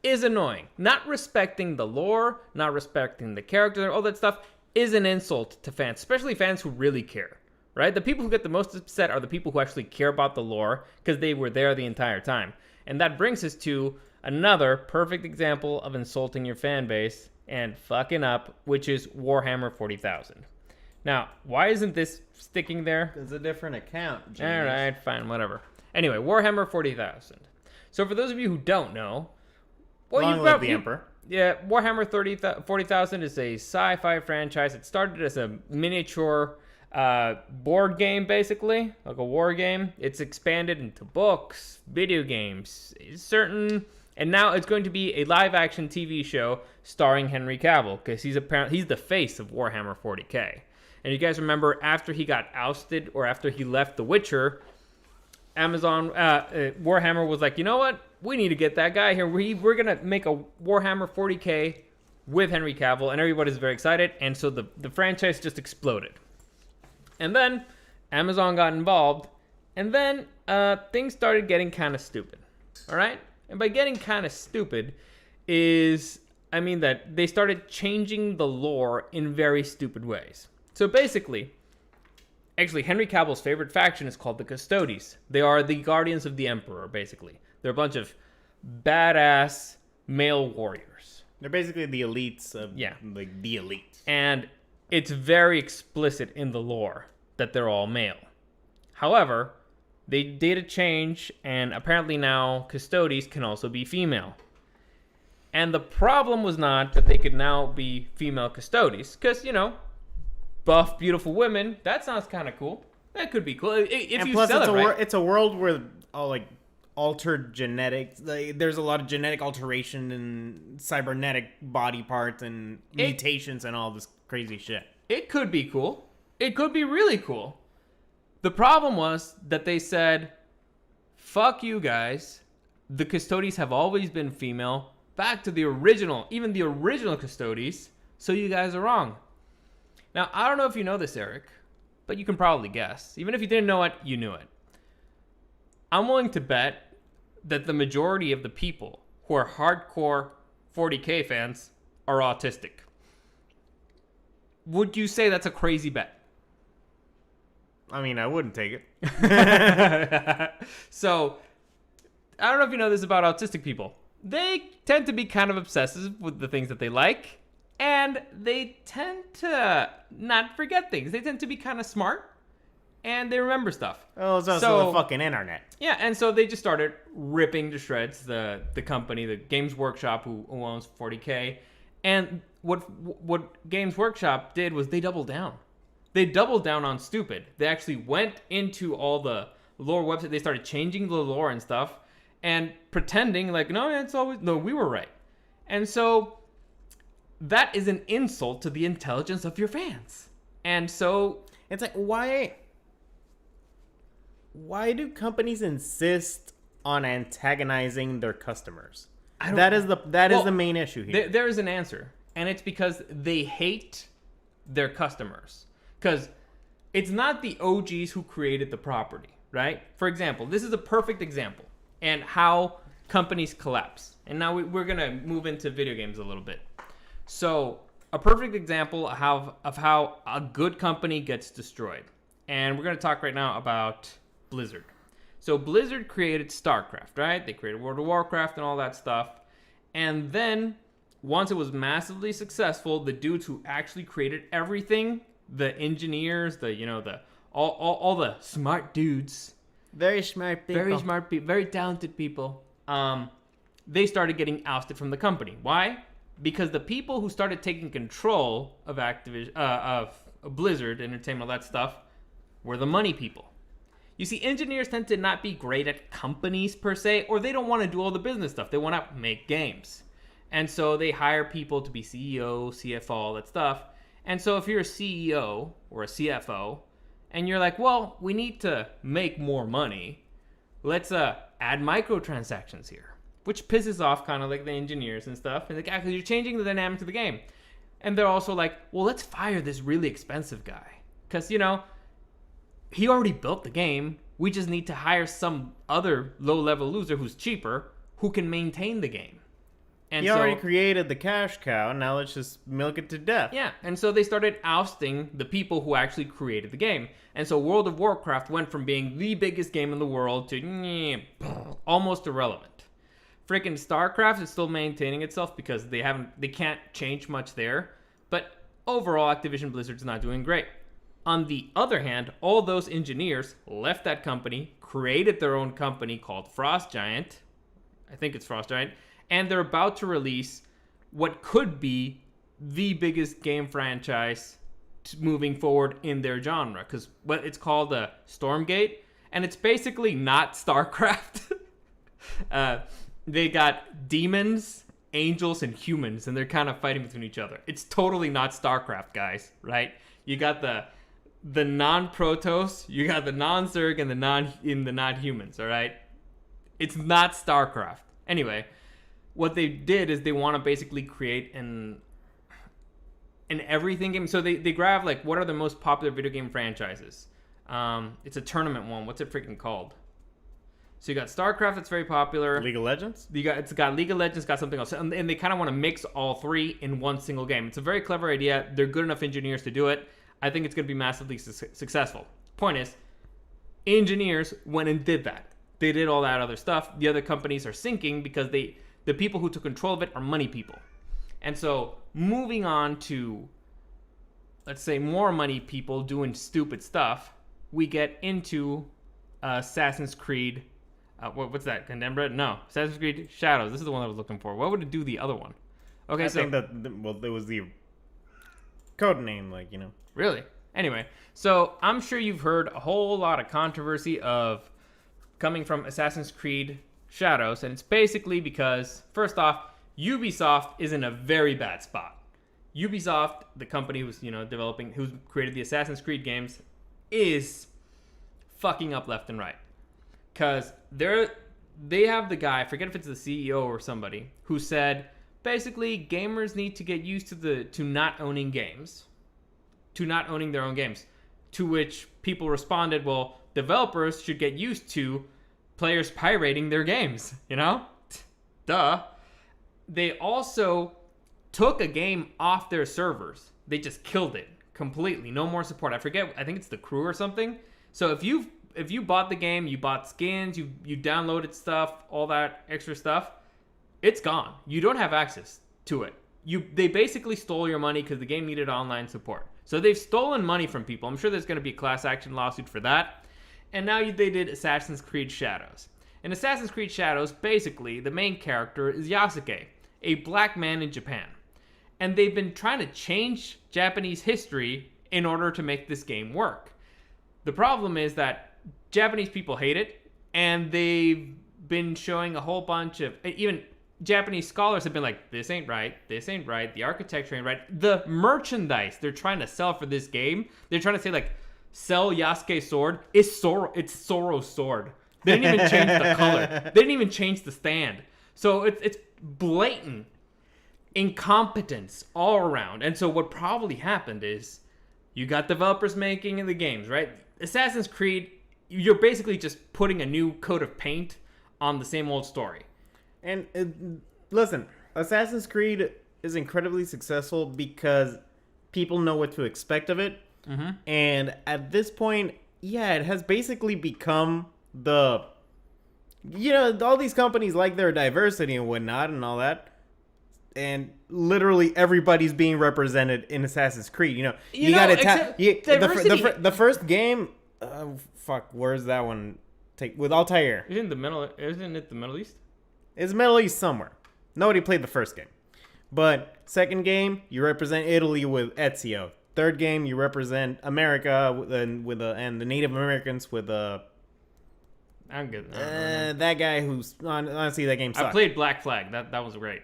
is annoying. Not respecting the lore, not respecting the character, all that stuff is an insult to fans, especially fans who really care, right? The people who get the most upset are the people who actually care about the lore because they were there the entire time. And that brings us to another perfect example of insulting your fan base and fucking up, which is Warhammer 40,000. Now, why isn't this sticking there? It's a different account. Genius. All right, fine, whatever. Anyway, Warhammer 40,000. So for those of you who don't know, well, Long live the Emperor. Yeah, Warhammer 40,000 is a sci-fi franchise. It started as a miniature board game, basically, like a war game. It's expanded into books, video games, and now it's going to be a live-action TV show starring Henry Cavill, because he's the face of Warhammer 40K. And you guys remember after he got ousted or after he left The Witcher, Warhammer was like, you know what? We need to get that guy here. We're going to make a Warhammer 40K with Henry Cavill, and everybody's very excited. And so the franchise just exploded. And then Amazon got involved, and then things started getting kind of stupid. All right? And by getting kind of stupid I mean that they started changing the lore in very stupid ways. So basically, actually, Henry Cavill's favorite faction is called the Custodes. They are the guardians of the Emperor, basically. They're a bunch of badass male warriors. They're basically the elites of, Yeah. like, the elite. And it's very explicit in the lore that they're all male. However, they did a change, and apparently now Custodes can also be female. And the problem was not that they could now be female Custodes, because, buff, beautiful women, that sounds kind of cool. That could be cool. If And you plus, sell it right. it's a world where altered genetics. There's a lot of genetic alteration and cybernetic body parts and mutations and all this crazy shit. It could be cool. It could be really cool. The problem was that they said, fuck you guys. The Custodes have always been female. Back to the original, even the original Custodes. So you guys are wrong. Now, I don't know if you know this, Eric, but you can probably guess. Even if you didn't know it, you knew it. I'm willing to bet that the majority of the people who are hardcore 40K fans are autistic. Would you say that's a crazy bet? I mean, I wouldn't take it. So, I don't know if you know this about autistic people. They tend to be kind of obsessive with the things that they like, and they tend to not forget things. They tend to be kind of smart, and they remember stuff. Oh, it's also the fucking internet. Yeah, and so they just started ripping to shreds the company, the Games Workshop, who owns 40K. And what Games Workshop did was they doubled down. They doubled down on stupid. They actually went into all the lore website. They started changing the lore and stuff and pretending like, no, we were right. And so that is an insult to the intelligence of your fans. And so It's like, why do companies insist on antagonizing their customers? That is the main issue here. There is an answer, and it's because they hate their customers. Because it's not the OGs who created the property, right? For example, this is a perfect example and how companies collapse. And now we're going to move into video games a little bit. So a perfect example of how a good company gets destroyed. And we're going to talk right now about Blizzard. So Blizzard created StarCraft, right? They created World of Warcraft and all that stuff. And then once it was massively successful, the dudes who actually created everything, the engineers, all the smart dudes, very smart people, very talented people, they started getting ousted from the company. Why? Because the people who started taking control of Activision, of Blizzard Entertainment, all that stuff, were the money people. You see, engineers tend to not be great at companies per se, or they don't want to do all the business stuff. They want to make games. And so they hire people to be CEO, CFO, all that stuff. And so if you're a CEO or a CFO, and you're like, well, we need to make more money, let's add microtransactions here, which pisses off kind of like the engineers and stuff. And like, because you're changing the dynamics of the game. And they're also like, well, let's fire this really expensive guy. Because, he already built the game. We just need to hire some other low-level loser who's cheaper, who can maintain the game. And He so, already created the cash cow. Now let's just milk it to death. yeah, and so they started ousting the people who actually created the game. And so World of Warcraft went from being the biggest game in the world to almost irrelevant. Freaking StarCraft is still maintaining itself because they can't change much there. But overall, Activision Blizzard's not doing great. On the other hand, all those engineers left that company, created their own company called Frost Giant. I think it's Frost Giant. And they're about to release what could be the biggest game franchise moving forward in their genre. Because what it's called Stormgate. And it's basically not StarCraft. They got demons, angels, and humans. And they're kind of fighting between each other. It's totally not StarCraft, guys. Right? You got the non-Protoss, you got the non-Zerg, and the non-humans. All right? It's not StarCraft. Anyway, what they did is they want to basically create an everything game. So they grab, like, what are the most popular video game franchises? It's a tournament one. What's it freaking called? So you got StarCraft, that's very popular. League of Legends? It's got League of Legends, got something else. And they kind of want to mix all three in one single game. It's a very clever idea. They're good enough engineers to do it. I think it's going to be massively successful. Point is, engineers went and did that. They did all that other stuff. The other companies are sinking because the people who took control of it are money people. And so moving on to, let's say, more money people doing stupid stuff, we get into Assassin's Creed. What's that? Condemned? No. Assassin's Creed Shadows. This is the one I was looking for. What would it do the other one? Okay, I think that, well, there was the code name, like, you know. Really? Anyway, so I'm sure you've heard a whole lot of controversy of coming from Assassin's Creed Shadows, and it's basically because, first off, Ubisoft is in a very bad spot. Ubisoft, the company who's who's created the Assassin's Creed games, is fucking up left and right, because they have the guy, I forget if it's the CEO or somebody, who said basically gamers need to get used to not owning games, to not owning their own games. To which people responded, well, developers should get used to players pirating their games, you know? Duh. They also took a game off their servers. They just killed it completely. No more support. I forget, I think it's The Crew or something. So if you bought the game, you bought skins, you downloaded stuff, all that extra stuff, it's gone. You don't have access to it. They basically stole your money because the game needed online support. So they've stolen money from people. I'm sure there's going to be a class action lawsuit for that. And now they did Assassin's Creed Shadows. In Assassin's Creed Shadows, basically, the main character is Yasuke, a black man in Japan. And they've been trying to change Japanese history in order to make this game work. The problem is that Japanese people hate it, and they've been showing a whole bunch of, even Japanese scholars have been like, this ain't right, the architecture ain't right. The merchandise they're trying to sell for this game, they're trying to say, like, sell Yasuke's sword, it's Zoro's sword. They didn't even change the color. They didn't even change the stand. So it's blatant incompetence all around. And so what probably happened is you got developers making the games, right? Assassin's Creed, you're basically just putting a new coat of paint on the same old story. And listen, Assassin's Creed is incredibly successful because people know what to expect of it. Mm-hmm. And at this point, yeah, it has basically become all these companies like their diversity and whatnot and all that. And literally everybody's being represented in Assassin's Creed. You got the first game. Where's that one? With Altair. Isn't it the Middle East? It's Middle East somewhere. Nobody played the first game. But second game, you represent Italy with Ezio. Third game, you represent America and the Native Americans with I'm good. That guy who's honestly, that game sucked. I played Black Flag. That was great.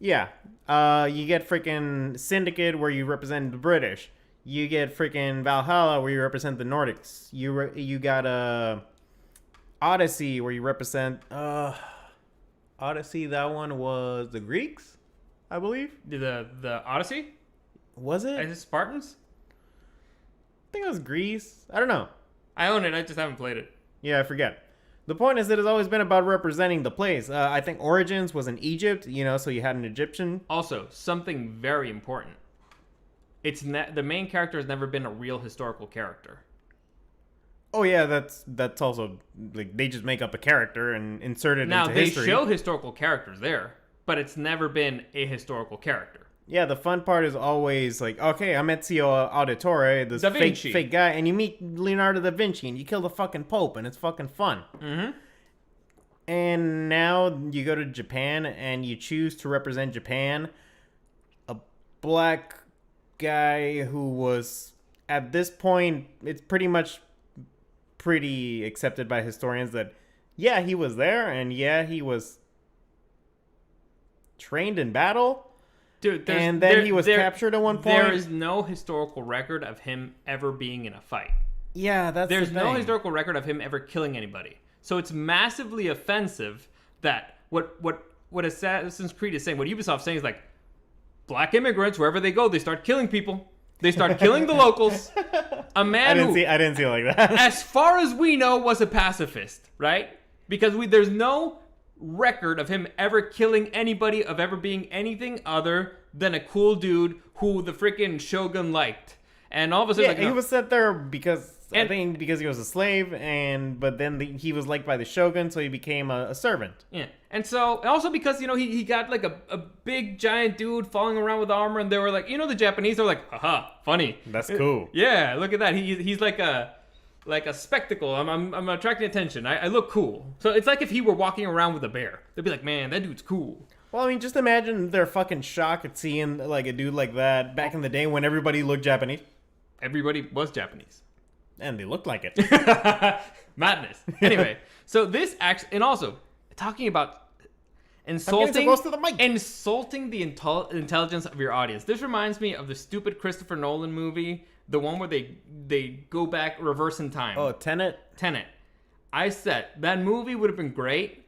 Yeah. You get freaking Syndicate where you represent the British. You get freaking Valhalla where you represent the Nordics. You got Odyssey where you represent Odyssey. That one was the Greeks, I believe. The Odyssey? Was it? Is it Spartans? I think it was Greece. I don't know. I own it. I just haven't played it. Yeah, I forget. The point is that it's always been about representing the place. I think Origins was in Egypt, so you had an Egyptian. Also, something very important. The main character has never been a real historical character. Oh yeah, that's also like they just make up a character and insert it Now, into they history. show historical characters there, but it's never been a historical character. Yeah, the fun part is always like, okay, I'm Ezio Auditore, this Da Vinci. fake guy, and you meet Leonardo da Vinci, and you kill the fucking Pope, and it's fucking fun. Mm-hmm. And now you go to Japan, and you choose to represent Japan, a black guy who was, at this point, it's pretty accepted by historians that, yeah, he was there, and yeah, he was trained in battle. Dude, and then he was captured at one point. There is no historical record of him ever being in a fight. Yeah, There's the no thing. historical record of him ever killing anybody. So it's massively offensive that what Assassin's Creed is saying, what Ubisoft's saying is like, black immigrants, wherever they go, they start killing people. They start killing the locals. A man I didn't see it like that. as far as we know, was a pacifist, right? Because there's no record of him ever killing anybody, of ever being anything other than a cool dude who the freaking shogun liked. And all of a sudden, Yeah, he was sent there because I think because he was a slave, but then he was liked by the shogun, so he became a servant. Yeah, and also because he got like a big giant dude falling around with armor, and they were like, the Japanese are like, haha, funny. That's cool. Yeah, look at that. He's like a spectacle. I'm attracting attention. I look cool. So it's like if he were walking around with a bear. They'd be like, man, that dude's cool. Well, I mean, just imagine their fucking shock at seeing like a dude like that back in the day when everybody looked Japanese. Everybody was Japanese. And they looked like it. Madness. Anyway, so this actually, and also talking about insulting close to the mic. insulting the intelligence of your audience. This reminds me of the stupid Christopher Nolan movie, the one where they go back, reverse in time. Oh, Tenet. I said that movie would have been great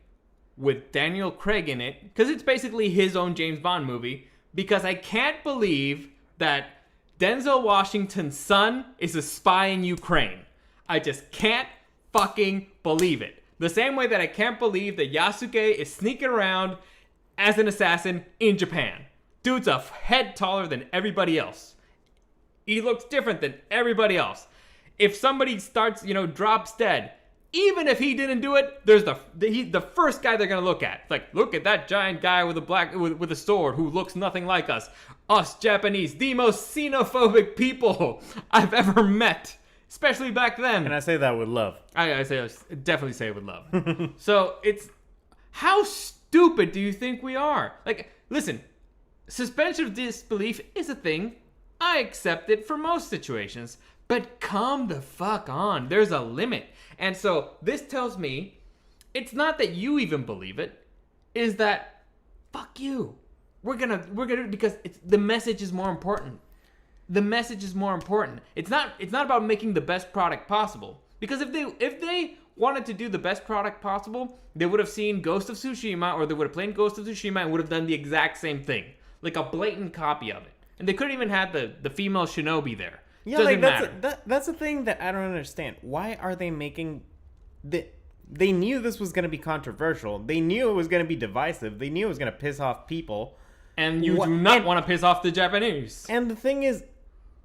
with Daniel Craig in it, because it's basically his own James Bond movie, because I can't believe that Denzel Washington's son is a spy in Ukraine. I just can't fucking believe it. The same way that I can't believe that Yasuke is sneaking around as an assassin in Japan. Dude's a head taller than everybody else. He looks different than everybody else. If somebody starts, drops dead, even if he didn't do it, there's the first guy they're gonna look at. It's like, look at that giant guy with with a sword who looks nothing like us. Us Japanese, the most xenophobic people I've ever met, especially back then. And I say that with love. I definitely say it with love. So it's, how stupid do you think we are? Like, listen, suspension of disbelief is a thing. I accept it for most situations, but come the fuck on. There's a limit. And so this tells me it's not that you even believe it, is that fuck you. We're gonna because the message is more important. The message is more important. It's not about making the best product possible. Because if they wanted to do the best product possible, they would have seen Ghost of Tsushima, or they would have played Ghost of Tsushima and would have done the exact same thing. Like a blatant copy of it. And they couldn't even have the female shinobi there. Yeah, Doesn't like matter. that's the thing that I don't understand. Why are they making they knew this was going to be controversial. They knew it was going to be divisive. They knew it was going to piss off people. And you do not want to piss off the Japanese. And the thing is,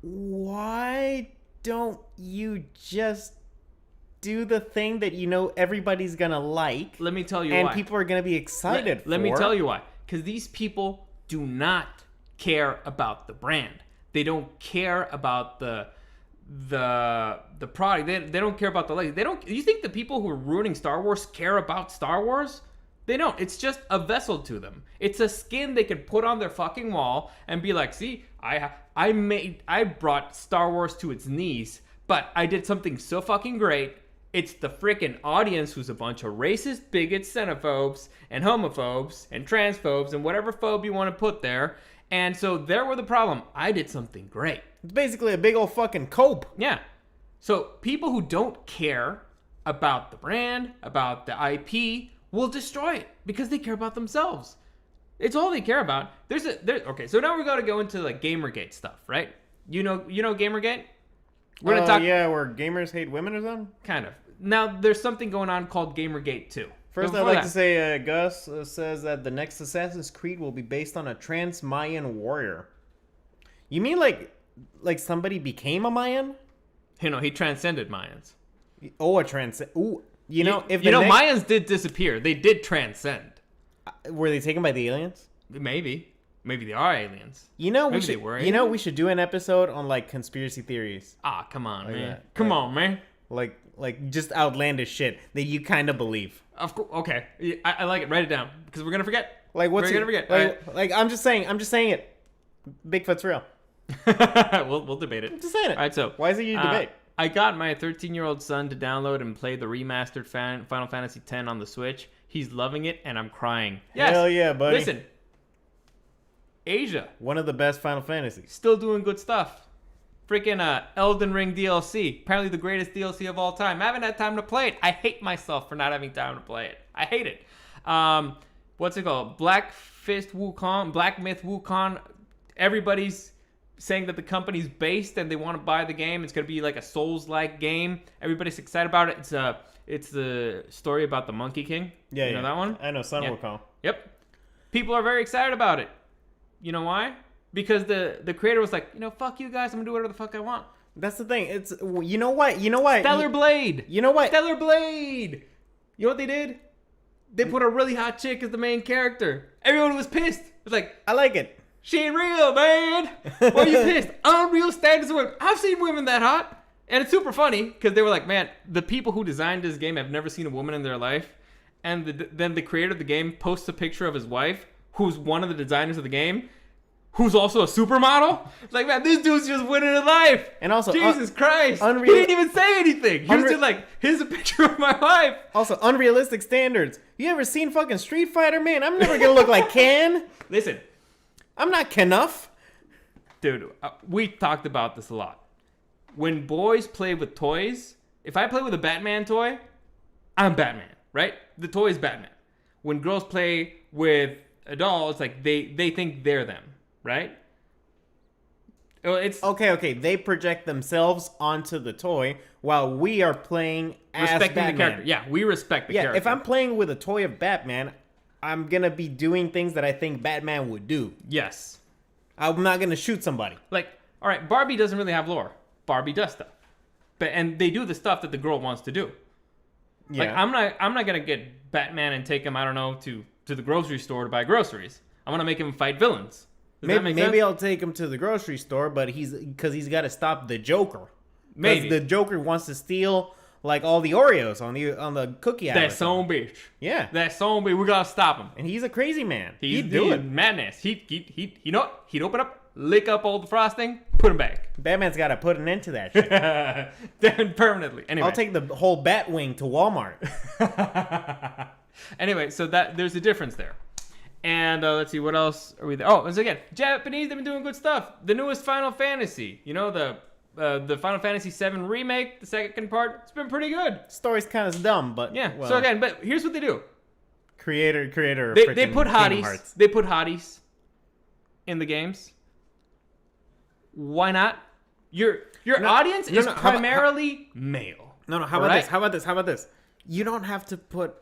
why don't you just do the thing that everybody's going to like? Let me tell you and why. people are going to be excited for. Let me tell you why. Because these people do not care about the brand. They don't care about the product. They don't care about the legacy. You think the people who are ruining Star Wars care about Star Wars? They don't. It's just a vessel to them. It's a skin they can put on their fucking wall and be like, see, I brought Star Wars to its knees, but I did something so fucking great. It's the freaking audience who's a bunch of racist, bigots, xenophobes, and homophobes, and transphobes, and whatever phobe you want to put there. And so there were the problem. I did something great. It's basically a big old fucking cope. Yeah. So people who don't care about the brand, about the IP, will destroy it because they care about themselves. It's all they care about. Okay, so now we're going to go into like Gamergate stuff, right? You know Gamergate? We're going to talk. Yeah, where gamers hate women or something? Kind of. Now, there's something going on called Gamergate 2. First, I'd like to say Gus says that the next Assassin's Creed will be based on a trans-Mayan warrior. You mean like somebody became a Mayan? He transcended Mayans. Oh, a trans. Ooh, if Mayans did disappear. They did transcend. Were they taken by the aliens? Maybe they are aliens. We should do an episode on like conspiracy theories. Ah, come on, man. Yeah. Come on, man. Like just outlandish shit that you kind of believe. Of course. Okay. I like it. Write it down because we're gonna forget. Like what's we're gonna forget? Like I'm just saying it. Bigfoot's real. we'll debate it. I'm just saying it. All right. So why is it you debate? I got my 13-year-old son to download and play the remastered Final Fantasy X on the Switch. He's loving it, and I'm crying. Yes. Hell yeah, buddy. Listen, Asia. One of the best Final Fantasies. Still doing good stuff. Freaking Elden Ring DLC. Apparently the greatest DLC of all time. I haven't had time to play it. I hate myself for not having time to play it. I hate it. What's it called? Black Myth Wukong. Everybody's saying that the company's based and they want to buy the game. It's going to be like a Souls-like game. Everybody's excited about it. It's the story about the Monkey King. Yeah, you know that one? I know, Sun Wukong. Yep. People are very excited about it. You know why? Because the creator was like, fuck you guys, I'm going to do whatever the fuck I want. That's the thing. It's, you know what? Stellar Blade. You know what? Stellar Blade. You know what they did? They put a really hot chick as the main character. Everyone was pissed. It was like, I like it. She ain't real, man. Why are you pissed? Unreal standards of women. I've seen women that hot. And it's super funny because they were like, man, the people who designed this game have never seen a woman in their life. And then the creator of the game posts a picture of his wife, who's one of the designers of the game, who's also a supermodel. It's like, man, this dude's just winning in life. And also, Jesus Christ. He didn't even say anything. He was just like, here's a picture of my wife. Also, unrealistic standards. You ever seen fucking Street Fighter, man? I'm never going to look like Ken. Listen. I'm not Kenuff. Dude, we talked about this a lot. When boys play with toys, if I play with a Batman toy, I'm Batman, right? The toy is Batman. When girls play with a doll, it's like they think they're them, right? It's okay. They project themselves onto the toy while we are playing as respecting Batman. the character. Yeah, we respect the character. If I'm playing with a toy of Batman, I'm going to be doing things that I think Batman would do. Yes. I'm not going to shoot somebody. Like, all right, Barbie doesn't really have lore. Barbie does stuff. And they do the stuff that the girl wants to do. Yeah. Like, I'm not going to get Batman and take him, I don't know, to the grocery store to buy groceries. I'm going to make him fight villains. Maybe I'll take him to the grocery store, but he's got to stop the Joker. Maybe. The Joker wants to steal like all the Oreos on the cookie hour. That son bitch. Yeah. That son bitch. We gotta stop him. And he's a crazy man. He'd do it. Madness. He'd open up, lick up all the frosting, put him back. Batman's got to put an end to that shit. Then permanently. Anyway. I'll take the whole Batwing to Walmart. Anyway, so there's a difference there. And let's see, what else are we there? Oh, once again, Japanese, they've been doing good stuff. The newest Final Fantasy, the Final Fantasy VII Remake, the second part, it's been pretty good. Story's kind of dumb, but yeah. Well, so again, but here's what they do. Creator. They put hotties. They put hotties in the games. Why not? Your audience is primarily male. No. How about this? You don't have to put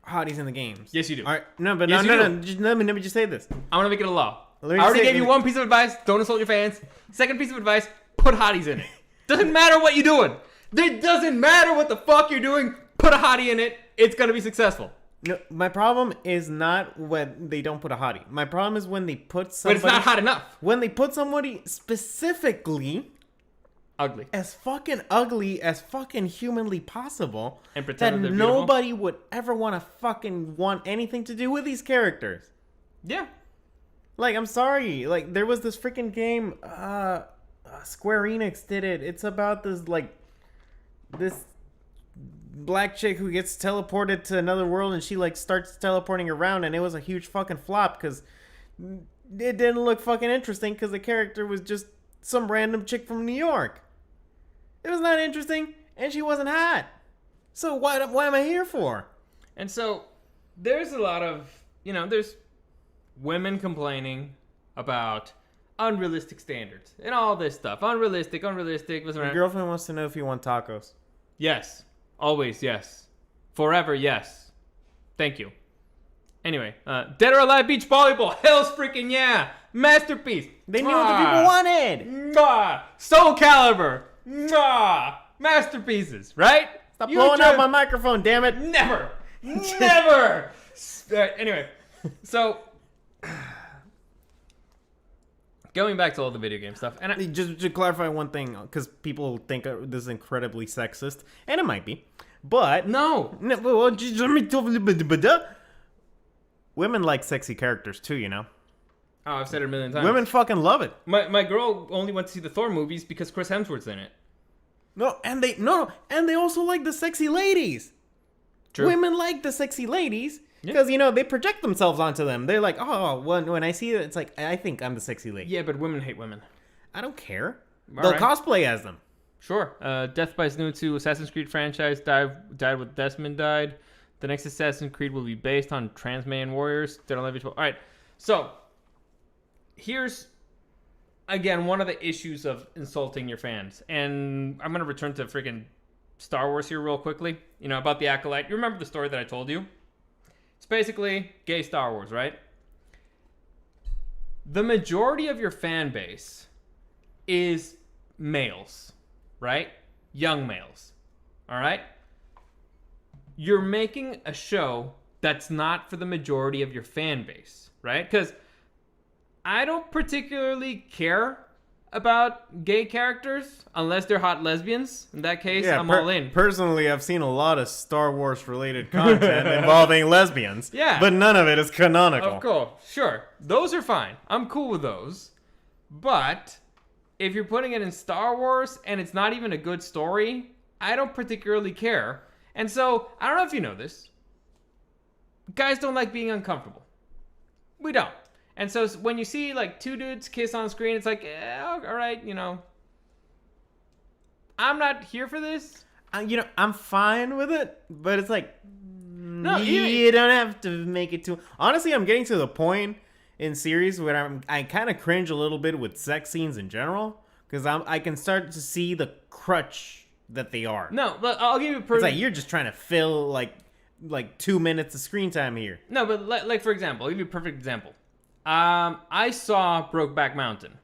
hotties in the games. Yes, you do. All right. No, but yes, no. Just, let me just say this. I want to make it a law. I already gave you one piece of advice. Don't insult your fans. Second piece of advice. Put hotties in it. Doesn't matter what you're doing. It doesn't matter what the fuck you're doing. Put a hottie in it. It's going to be successful. No, my problem is not when they don't put a hottie. My problem is when they put somebody... But it's not hot enough. When they put somebody specifically... Ugly. As fucking ugly as fucking humanly possible. And pretend that nobody would ever want anything to do with these characters. Yeah. Like, I'm sorry. Like, there was this freaking game... Square Enix did it. It's about this black chick who gets teleported to another world and she starts teleporting around, and it was a huge fucking flop because it didn't look fucking interesting because the character was just some random chick from New York. It was not interesting and she wasn't hot. So what am I here for? And so there's a lot of, there's women complaining about unrealistic standards and all this stuff. Unrealistic. Your girlfriend wants to know if you want tacos. Yes. Always, yes. Forever, yes. Thank you. Anyway, Dead or Alive Beach Volleyball. Hell's freaking yeah. Masterpiece. They knew what the people wanted. Mwah. Soul Calibur. Mwah. Masterpieces, right? Stop blowing out my microphone, damn it. Never. Never. Anyway, so going back to all the video game stuff, and Just to clarify one thing, because people think this is incredibly sexist, and it might be, but no, well, just let me women like sexy characters too, you know. Oh, I've said it a million times. Women fucking love it. My girl only went to see the Thor movies because Chris Hemsworth's in it. And they also like the sexy ladies. True. Women like the sexy ladies because they project themselves onto them. They're like, oh, when I see it, it's like I think I'm the sexy lady. Yeah, but women hate women. I don't care. All They'll right. cosplay as them. Sure. Death by Snoozu, Assassin's Creed franchise died with Desmond died. The next Assassin's Creed will be based on trans man warriors. Dead on All right. So here's again one of the issues of insulting your fans, and I'm gonna return to freaking Star Wars here real quickly. You know about the Acolyte. You remember the story that I told you? It's basically gay Star Wars, right? The majority of your fan base is males, right? Young males. All right? You're making a show that's not for the majority of your fan base, right? Because I don't particularly care about gay characters unless they're hot lesbians. In that case, I'm all in. Personally, I've seen a lot of Star Wars related content involving lesbians. Yeah. But none of it is canonical. Of course, sure. Those are fine. I'm cool with those. But if you're putting it in Star Wars and it's not even a good story, I don't particularly care. And so, I don't know if you know this. Guys don't like being uncomfortable. We don't. And so when you see like two dudes kiss on screen, it's like, all right, I'm not here for this. I'm fine with it, but it's like, No, you don't have to make it too. Honestly, I'm getting to the point in series where I kind of cringe a little bit with sex scenes in general because I can start to see the crutch that they are. No, but I'll give you a It's perfect. like you're just trying to fill like 2 minutes of screen time here. No, but like for example, I'll give you a perfect example. I saw Brokeback Mountain.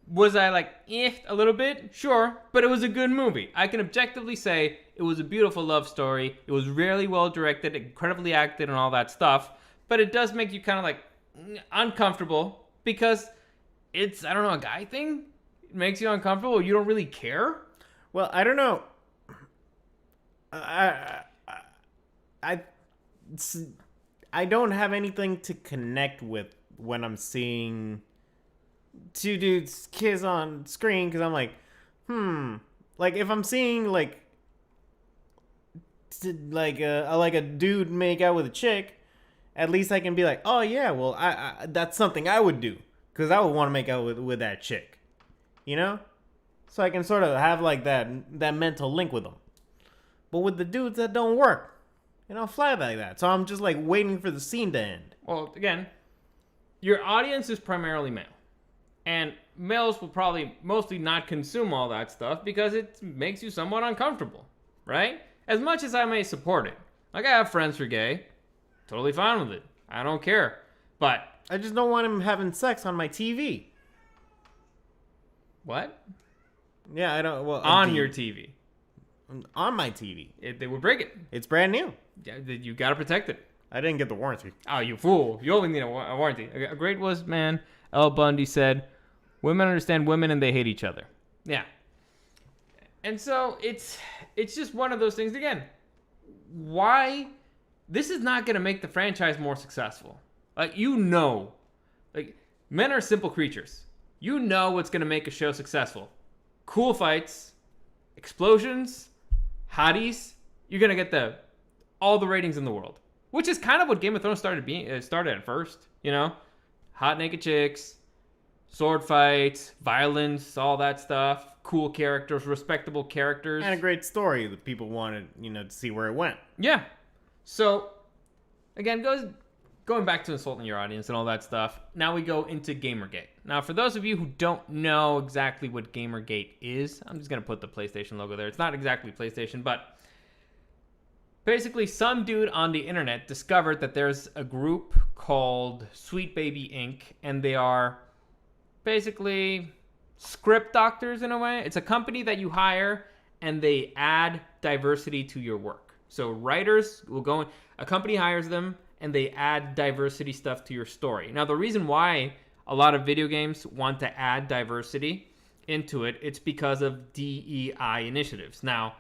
Was I like, a little bit? Sure, but it was a good movie. I can objectively say it was a beautiful love story. It was really well directed, incredibly acted, and all that stuff. But it does make you kind of like uncomfortable because it's, I don't know, a guy thing. It makes you uncomfortable. You don't really care. Well, I don't know. I don't have anything to connect with when I'm seeing two dudes kiss on screen because I'm like, like if I'm seeing like a dude make out with a chick, at least I can be like, oh yeah, well I that's something I would do because I would want to make out with that chick, so I can sort of have like that mental link with them. But with the dudes that don't work. Fly like that. So I'm just like waiting for the scene to end. Well, again, your audience is primarily male. And males will probably mostly not consume all that stuff because it makes you somewhat uncomfortable, right? As much as I may support it. Like, I have friends who are gay. Totally fine with it. I don't care. But I just don't want him having sex on my TV. what? Yeah, I don't. Well, On your TV. On my TV. They would break it. It's brand new. Yeah, you gotta protect it. I didn't get the warranty. Oh, you fool. You only need a warranty. A great was, man, L. Bundy said, women understand women and they hate each other. Yeah. And so it's just one of those things. Again, why? This is not going to make the franchise more successful. Like, men are simple creatures. You know what's going to make a show successful. Cool fights, explosions, hotties. You're going to get all the ratings in the world. Which is kind of what Game of Thrones started at first, hot naked chicks, sword fights, violence, all that stuff, cool characters, respectable characters, And a great story that people wanted, to see where it went. Yeah. So, again, going back to insulting your audience and all that stuff. Now we go into Gamergate. Now, for those of you who don't know exactly what Gamergate is, I'm just gonna put the PlayStation logo there. It's not exactly PlayStation, but basically some dude on the internet discovered that there's a group called Sweet Baby Inc. and they are basically script doctors in a way. It's a company that you hire and they add diversity to your work. So writers will go in, a company hires them and they add diversity stuff to your story. Now the reason why a lot of video games want to add diversity into it, it's because of DEI initiatives. Now,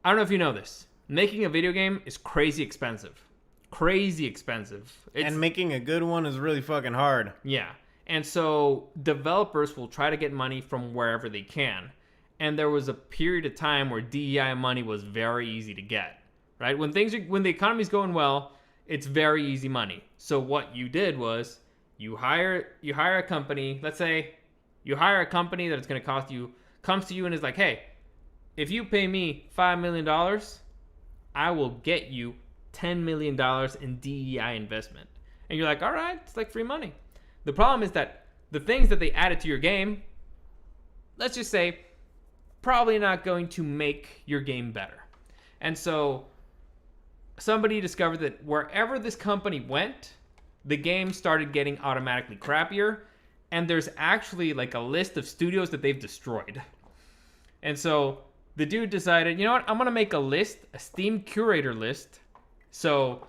I don't know if you know this. Making a video game is crazy expensive. Crazy expensive. And making a good one is really fucking hard. Yeah. And so developers will try to get money from wherever they can. And there was a period of time where DEI money was very easy to get, right? When the economy's going well, it's very easy money. So what you did was you hire a company. Let's say you hire a company that it's going to cost you, comes to you and is like, hey, if you pay me $5 million, I will get you $10 million in DEI investment. And you're like, all right, it's like free money. The problem is that the things that they added to your game, let's just say, probably not going to make your game better. And so somebody discovered that wherever this company went, the game started getting automatically crappier. And there's actually like a list of studios that they've destroyed. And so the dude decided, you know what, I'm going to make a list, a Steam curator list. So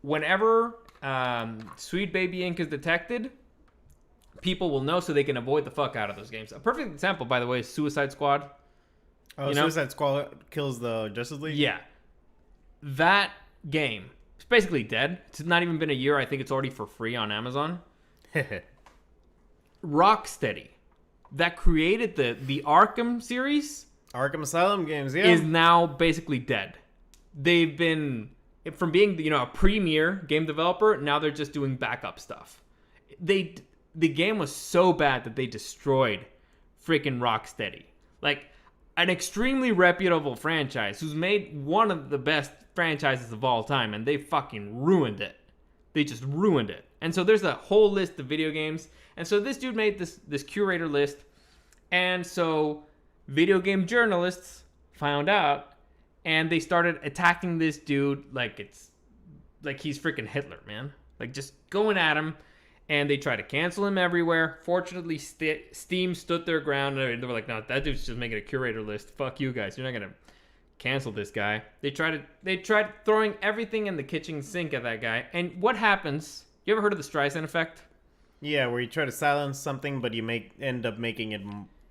whenever Sweet Baby Inc. is detected, people will know so they can avoid the fuck out of those games. A perfect example, by the way, is Suicide Squad. Oh, Suicide Squad kills the Justice League? Yeah. That game is basically dead. It's not even been a year. I think it's already for free on Amazon. Rocksteady, that created the Arkham series, Arkham Asylum games, yeah, is now basically dead. They've been, from being, you know, a premier game developer, now they're just doing backup stuff. The game was so bad that they destroyed freaking Rocksteady. Like, an extremely reputable franchise who's made one of the best franchises of all time, and they fucking ruined it. They just ruined it. And so there's a whole list of video games. And so this dude made this curator list. And so video game journalists found out and they started attacking this dude like it's like he's freaking Hitler, man. Like just going at him. And they tried to cancel him everywhere. Fortunately, Steam stood their ground. And they were like, no, that dude's just making a curator list. Fuck you guys. You're not going to cancel this guy. They tried throwing everything in the kitchen sink at that guy. And what happens? You ever heard of the Streisand effect? Yeah, where you try to silence something, but you end up making it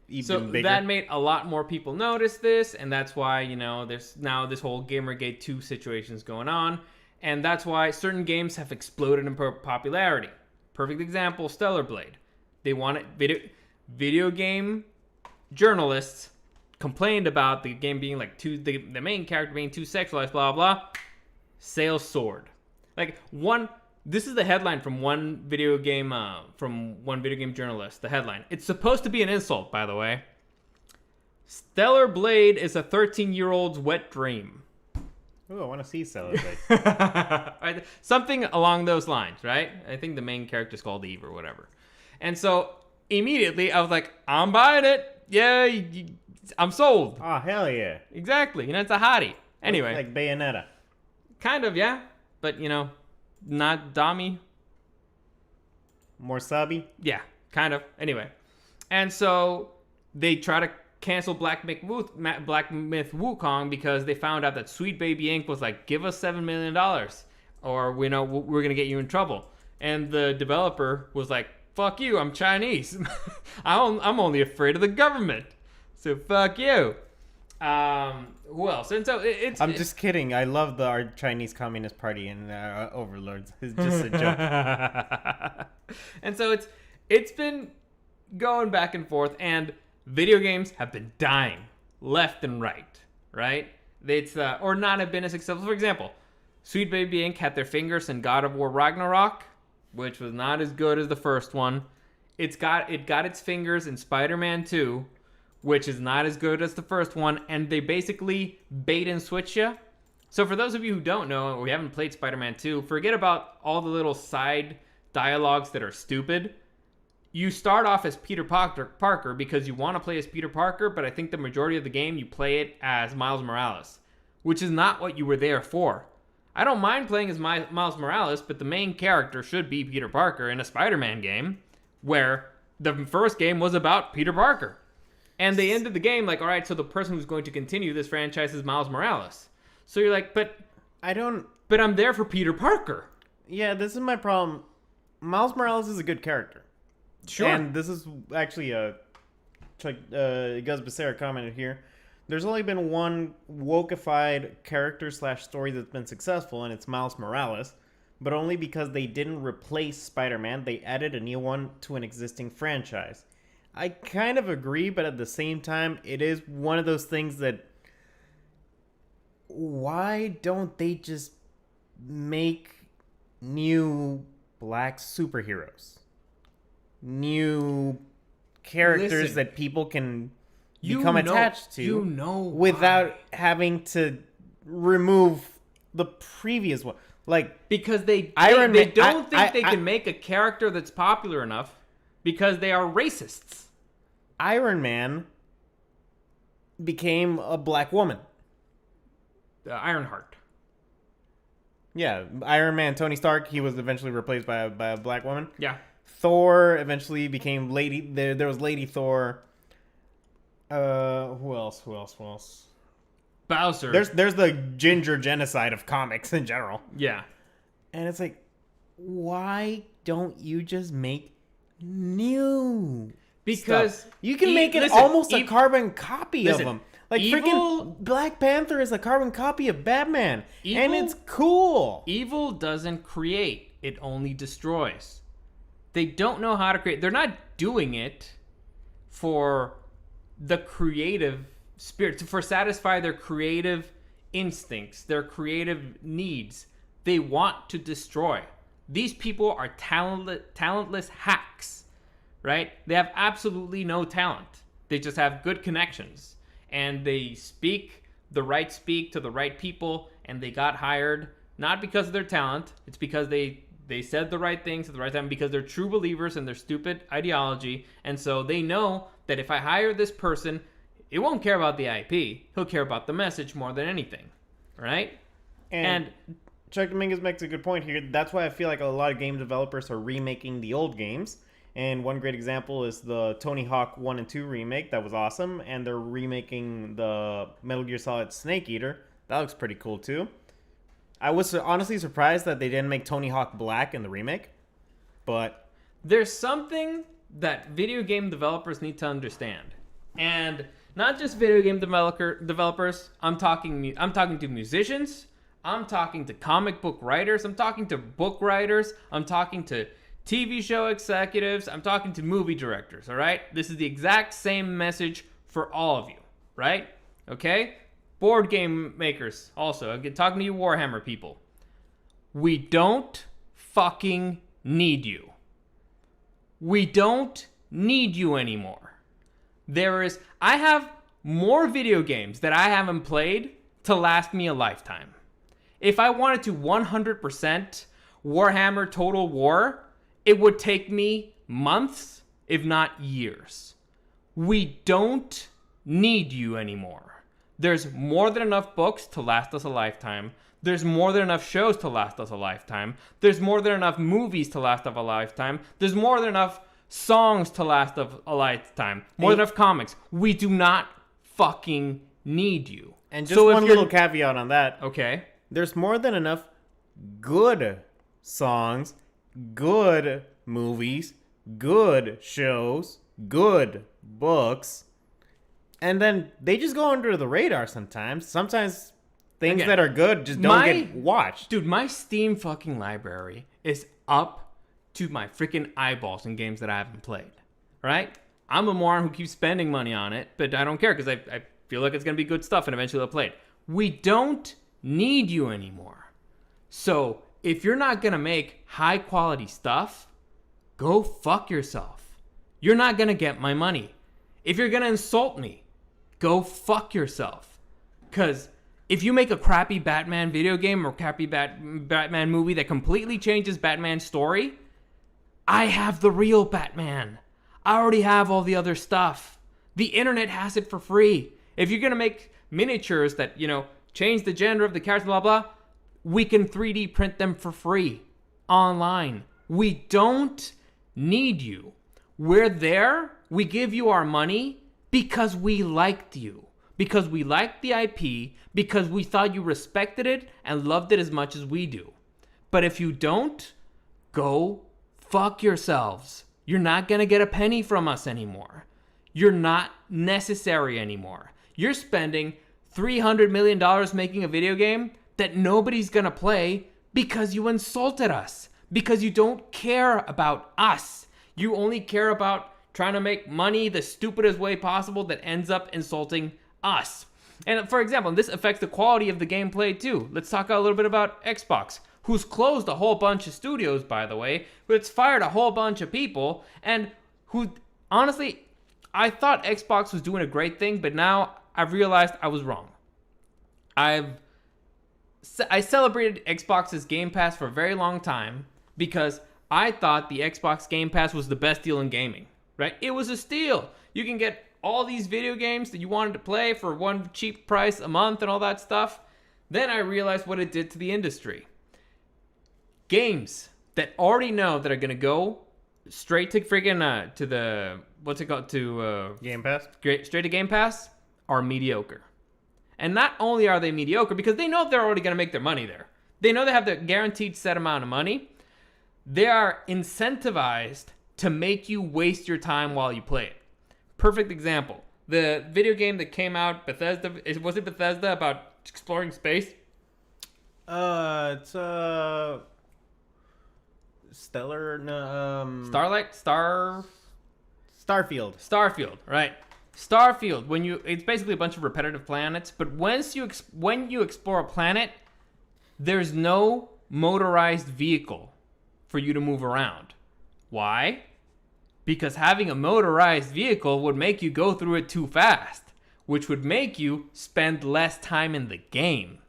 even bigger. So that made a lot more people notice this, and that's why, you know, there's now this whole Gamergate 2 situation's going on, and that's why certain games have exploded in popularity. Perfect example, Stellar Blade. They wanted video game journalists complained about the game being like the main character being too sexualized, blah blah. Sales soared. Like this is the headline from one video game journalist. The headline. It's supposed to be an insult, by the way. Stellar Blade is a 13-year-old's wet dream. Ooh, I want to see Stellar Blade. Right? Something along those lines, right? I think the main character is called Eve or whatever. And so immediately I was like, I'm buying it. Yeah, I'm sold. Oh, hell yeah. Exactly. You know, it's a hottie. Anyway. Like Bayonetta. Kind of, yeah. But, you know, not Dami. More subby? Yeah, kind of. Anyway. And so they try to cancel Black Myth Wukong because they found out that Sweet Baby Inc. was like, give us $7 million or we know we're going to get you in trouble. And the developer was like, fuck you, I'm Chinese. I'm only afraid of the government. So fuck you. Who else? And so I'm just kidding. I love our Chinese Communist Party and overlords. It's just a joke. And so it's been going back and forth, and video games have been dying left and right? It's or not have been as successful. For example, Sweet Baby Inc. had their fingers in God of War Ragnarok, which was not as good as the first one. It got its fingers in Spider-Man 2, which is not as good as the first one, and they basically bait and switch you. So for those of you who don't know, or we haven't played Spider-Man 2, forget about all the little side dialogues that are stupid. You start off as Peter Parker because you want to play as Peter Parker, but I think the majority of the game you play it as Miles Morales, which is not what you were there for. I don't mind playing as Miles Morales, but the main character should be Peter Parker in a Spider-Man game where the first game was about Peter Parker. And they ended the game like, all right, so the person who's going to continue this franchise is Miles Morales. So you're like, but I'm there for Peter Parker. Yeah, this is my problem. Miles Morales is a good character. Sure. And this is actually Gus Becerra commented here. There's only been one wokeified character / story that's been successful, and it's Miles Morales. But only because they didn't replace Spider-Man, they added a new one to an existing franchise. I kind of agree, but at the same time, it is one of those things that... Why don't they just make new black superheroes? New characters that people can become attached to, without having to remove the previous one. Like, because they don't think they can make a character that's popular enough because they are racists. Iron Man became a black woman. Ironheart. Yeah, Iron Man, Tony Stark, he was eventually replaced by a black woman. Yeah. Thor eventually became Lady... There was Lady Thor. Who else? Bowser. There's the ginger genocide of comics in general. Yeah. And it's like, why don't you just make new Because stuff? You can make it almost a carbon copy of them. Like, freaking Black Panther is a carbon copy of Batman. And it's cool. Evil doesn't create. It only destroys. They don't know how to create. They're not doing it for the creative spirit, for satisfy their creative instincts, their creative needs. They want to destroy. These people are talentless hacks, right? They have absolutely no talent. They just have good connections. And they speak to the right people, and they got hired not because of their talent. It's because they said the right things at the right time, because they're true believers in their stupid ideology. And so they know that if I hire this person, it won't care about the IP. He'll care about the message more than anything, right? And Chuck Dominguez makes a good point here. That's why I feel like a lot of game developers are remaking the old games. And one great example is the Tony Hawk 1 and 2 remake. That was awesome. And they're remaking the Metal Gear Solid Snake Eater. That looks pretty cool, too. I was honestly surprised that they didn't make Tony Hawk Black in the remake. But there's something that video game developers need to understand. And not just video game developers. I'm talking to musicians. I'm talking to comic book writers. I'm talking to book writers. I'm talking to TV show executives. I'm talking to movie directors, all right? This is the exact same message for all of you, right? Okay? Board game makers also. I'm talking to you Warhammer people. We don't fucking need you. We don't need you anymore. I have more video games that I haven't played to last me a lifetime. If I wanted to 100% Warhammer Total War, it would take me months, if not years. We don't need you anymore. There's more than enough books to last us a lifetime. There's more than enough shows to last us a lifetime. There's more than enough movies to last us a lifetime. There's more than enough songs to last us a lifetime. More than enough comics. We do not fucking need you. And just one little caveat on that. Okay. There's more than enough good songs, good movies, good shows, good books, and then they just go under the radar sometimes. Sometimes things that are good just don't get watched. Dude, my Steam fucking library is up to my freaking eyeballs in games that I haven't played, right? I'm a moron who keeps spending money on it, but I don't care because I feel like it's going to be good stuff and eventually I'll play it. We don't need you anymore. So if you're not going to make high quality stuff, go fuck yourself. You're not going to get my money. If you're going to insult me, go fuck yourself. Because if you make a crappy Batman video game or crappy Batman movie that completely changes Batman's story, I have the real Batman. I already have all the other stuff. The internet has it for free. If you're going to make miniatures that, change the gender of the characters, blah, blah. We can 3D print them for free online. We don't need you. We're there. We give you our money because we liked you. Because we liked the IP. Because we thought you respected it and loved it as much as we do. But if you don't, go fuck yourselves. You're not going to get a penny from us anymore. You're not necessary anymore. You're spending $300 million making a video game that nobody's going to play because you insulted us. Because you don't care about us. You only care about trying to make money the stupidest way possible that ends up insulting us. And for example, this affects the quality of the gameplay too. Let's talk a little bit about Xbox, who's closed a whole bunch of studios, by the way, but it's fired a whole bunch of people, and who, honestly, I thought Xbox was doing a great thing, but now I've realized I was wrong. I celebrated Xbox's Game Pass for a very long time because I thought the Xbox Game Pass was the best deal in gaming, right? It was a steal. You can get all these video games that you wanted to play for one cheap price a month and all that stuff. Then I realized what it did to the industry. Games that already know that are going to go straight to freaking to the, what's it called, to Game Pass? straight to Game Pass are mediocre. And not only are they mediocre, because they know they're already going to make their money there. They know they have the guaranteed set amount of money. They are incentivized to make you waste your time while you play it. Perfect example. The video game that came out, Bethesda, was it Bethesda, about exploring space? It's Stellar, Starfield, right? Starfield, it's basically a bunch of repetitive planets, but when you explore a planet, there's no motorized vehicle for you to move around. Why? Because having a motorized vehicle would make you go through it too fast, which would make you spend less time in the game.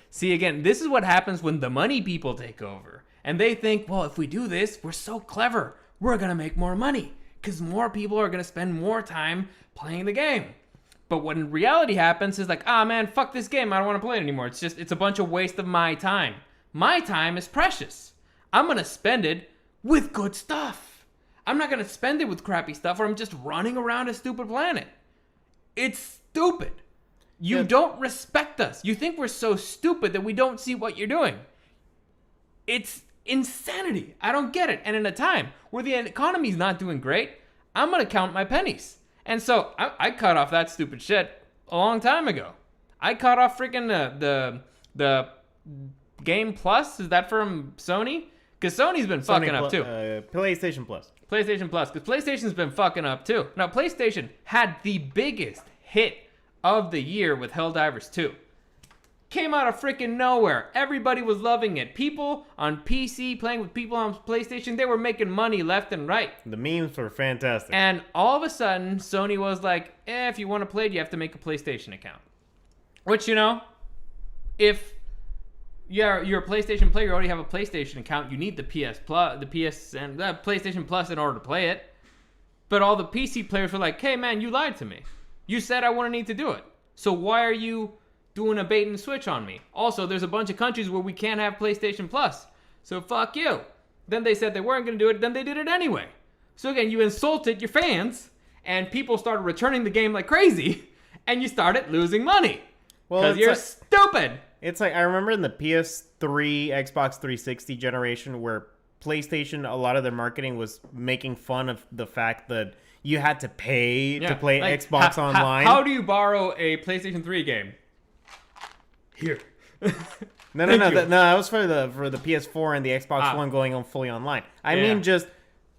See, again, this is what happens when the money people take over. And they think, well, if we do this, we're so clever. We're going to make more money because more people are going to spend more time playing the game. But what in reality happens is like, man, fuck this game. I don't want to play it anymore. It's a bunch of waste of my time. My time is precious. I'm going to spend it with good stuff. I'm not going to spend it with crappy stuff where I'm just running around a stupid planet. It's stupid. You don't respect us. You think we're so stupid that we don't see what you're doing. It's insanity. I don't get it. And in a time where the economy's not doing great, I'm going to count my pennies. And so I cut off that stupid shit a long time ago. I cut off freaking the Game Plus. Is that from Sony? Because Sony's been fucking up too. PlayStation Plus. PlayStation Plus, because PlayStation's been fucking up too. Now, PlayStation had the biggest hit of the year with Helldivers 2. Came out of freaking nowhere. Everybody was loving it. People on PC playing with people on PlayStation, they were making money left and right. The memes were fantastic. And all of a sudden, Sony was like, if you want to play it, you have to make a PlayStation account. Which, if you're a PlayStation player, you already have a PlayStation account, you need the PS Plus, and the PlayStation Plus in order to play it. But all the PC players were like, hey man, you lied to me. You said I wouldn't need to do it. So why are you doing a bait and switch on me? Also, there's a bunch of countries where we can't have PlayStation Plus. So fuck you. Then they said they weren't going to do it, then they did it anyway. So again, you insulted your fans, and people started returning the game like crazy, and you started losing money. Because you're stupid. It's like, I remember in the PS3, Xbox 360 generation where PlayStation, a lot of their marketing was making fun of the fact that you had to pay to play Xbox Online. How do you borrow a PlayStation 3 game? Here. No, that was for the PS4 and the Xbox One going on fully online. I mean, just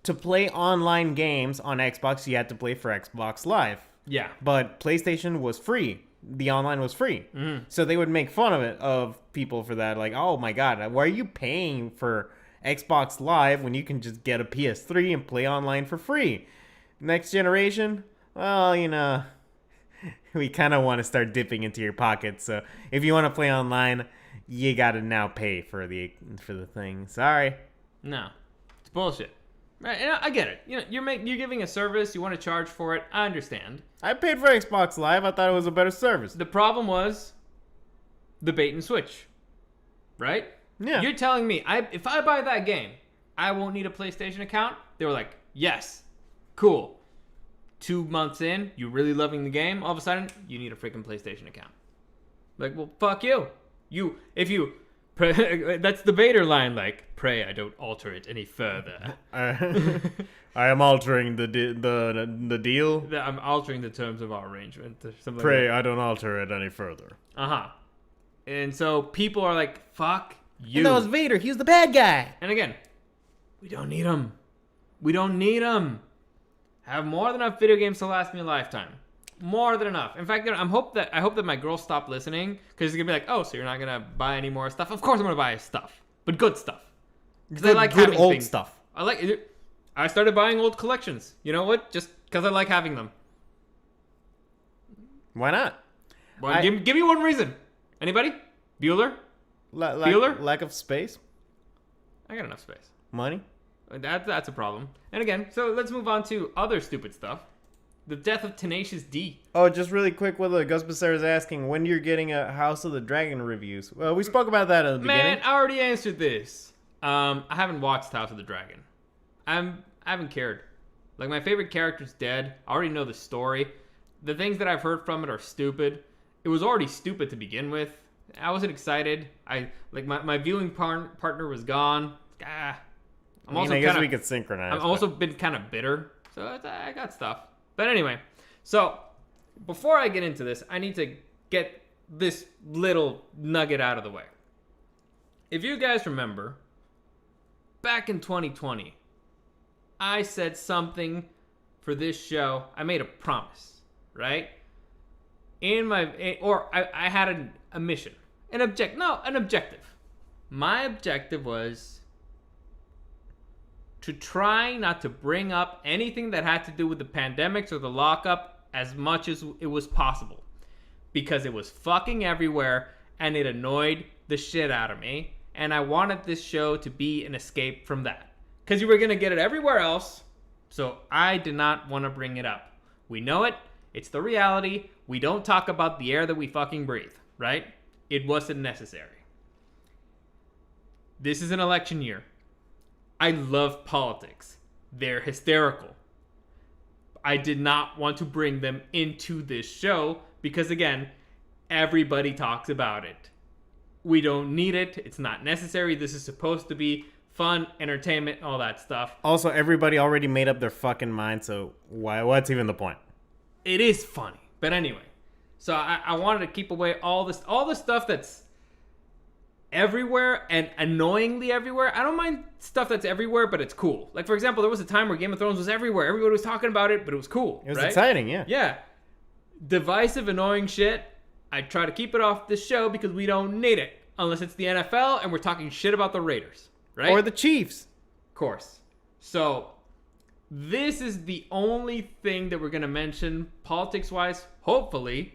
to play online games on Xbox, you had to play for Xbox Live. Yeah. But PlayStation was free. The online was free. Mm-hmm. So they would make fun of people for that. Like, oh my God, why are you paying for Xbox Live when you can just get a PS3 and play online for free? Next generation, well, we kind of want to start dipping into your pockets. So if you want to play online, you got to now pay for the thing. Sorry. No, it's bullshit. Right, I get it. You're giving a service. You want to charge for it. I understand. I paid for Xbox Live. I thought it was a better service. The problem was, the bait and switch, right? Yeah. You're telling me if I buy that game, I won't need a PlayStation account? They were like, yes, cool. 2 months in, you really loving the game, all of a sudden, you need a freaking PlayStation account. Like, well, fuck you. That's the Vader line, like, pray I don't alter it any further. I am altering the deal. I'm altering the terms of our arrangement. Or something Pray like I don't alter it any further. that. Uh-huh. And so people are like, fuck you. And that was Vader. He was the bad guy. And again, we don't need them. We don't need them. Have more than enough video games to last me a lifetime. More than enough. In fact, I hope that my girls stop listening, because it's gonna be like, oh, so you're not gonna buy any more stuff? Of course I'm gonna buy stuff, but good stuff. Because I like good having old things. stuff. I like it. I started buying old collections. You know what? Just because I like having them. Why not? Well, give me one reason. Anybody? Bueller? Bueller? Lack of space? I got enough space. Money? That's a problem. And again, so let's move on to other stupid stuff. The death of Tenacious D. Oh, just really quick, with Ghostbuster is asking when you're getting a House of the Dragon reviews. Well, we spoke about that at the beginning. Man, I already answered this. I haven't watched House of the Dragon. I haven't cared. Like, my favorite character's dead. I already know the story. The things that I've heard from it are stupid. It was already stupid to begin with. I wasn't excited. My viewing partner was gone. I guess we could synchronize. I've also been kind of bitter, so I got stuff. But anyway, so before I get into this, I need to get this little nugget out of the way. If you guys remember, back in 2020, I said something for this show. I made a promise, right? I had a mission, an objective. My objective was to try not to bring up anything that had to do with the pandemics or the lockup as much as it was possible, because it was fucking everywhere and it annoyed the shit out of me, and I wanted this show to be an escape from that, because you were going to get it everywhere else, so I did not want to bring it up. We know it. It's the reality. We don't talk about the air that we fucking breathe, right? It wasn't necessary. This is an election year. I love politics. They're hysterical. I did not want to bring them into this show because, again, everybody talks about it. We don't need it. It's not necessary. This is supposed to be fun, entertainment, all that stuff. Also, everybody already made up their fucking mind, so what's even the point? It is funny. But anyway, so I wanted to keep away all the stuff that's everywhere and annoyingly everywhere. I don't mind stuff that's everywhere, but it's cool. Like, for example, there was a time where Game of Thrones was everywhere. Everybody was talking about it, but it was cool. It was right? exciting, yeah. Yeah. Divisive, annoying shit. I try to keep it off this show because we don't need it. Unless it's the NFL and we're talking shit about the Raiders, right? Or the Chiefs. Of course. So, this is the only thing that we're going to mention politics-wise, hopefully.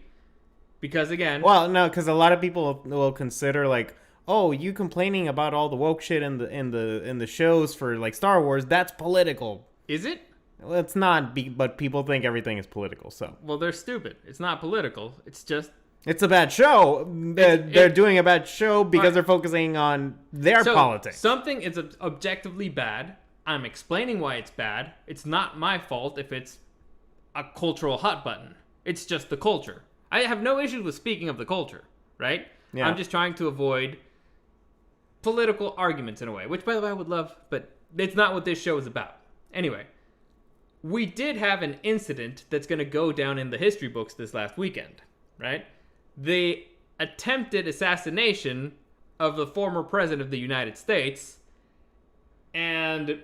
Because, again... Well, no, because a lot of people will consider, like, oh, you complaining about all the woke shit in the shows for, like, Star Wars, that's political. Is it? Well, it's not, but people think everything is political, so. Well, they're stupid. It's not political. It's just... It's a bad show. They're doing a bad show because they're focusing on their politics. Something is objectively bad. I'm explaining why it's bad. It's not my fault if it's a cultural hot button. It's just the culture. I have no issues with speaking of the culture, right? Yeah. I'm just trying to avoid political arguments in a way, which, by the way, I would love, but it's not what this show is about. Anyway, we did have an incident that's going to go down in the history books this last weekend, right? The attempted assassination of the former president of the United States, and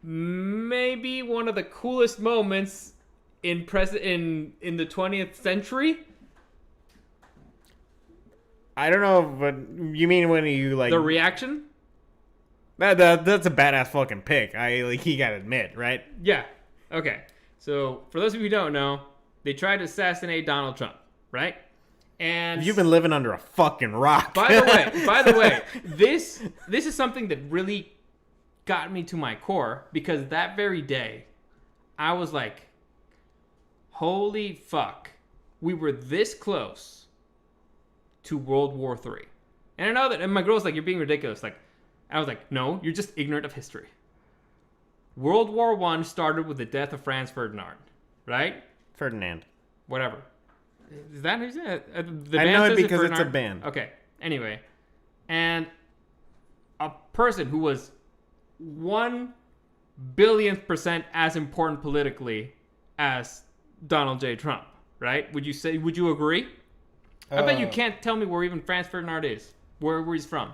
maybe one of the coolest moments in the 20th century. I don't know, but you mean when you like the reaction? That's a badass fucking pick. You gotta admit, right? Yeah. Okay. So for those of you who don't know, they tried to assassinate Donald Trump, right? And you've been living under a fucking rock. By the way, this is something that really got me to my core, because that very day, I was like, holy fuck, we were this close to World War III. And I know that, and my girl's like, you're being ridiculous. Like, I was like, no, you're just ignorant of history. World War I started with the death of Franz Ferdinand, right? Ferdinand. Whatever. Is that who's it? The I band know it says because it's a Ferdinand? band. Okay. Anyway, and a person who was 1 billionth percent as important politically as Donald J. Trump, right? Would you agree? I bet you can't tell me where even Franz Ferdinand is, where he's from.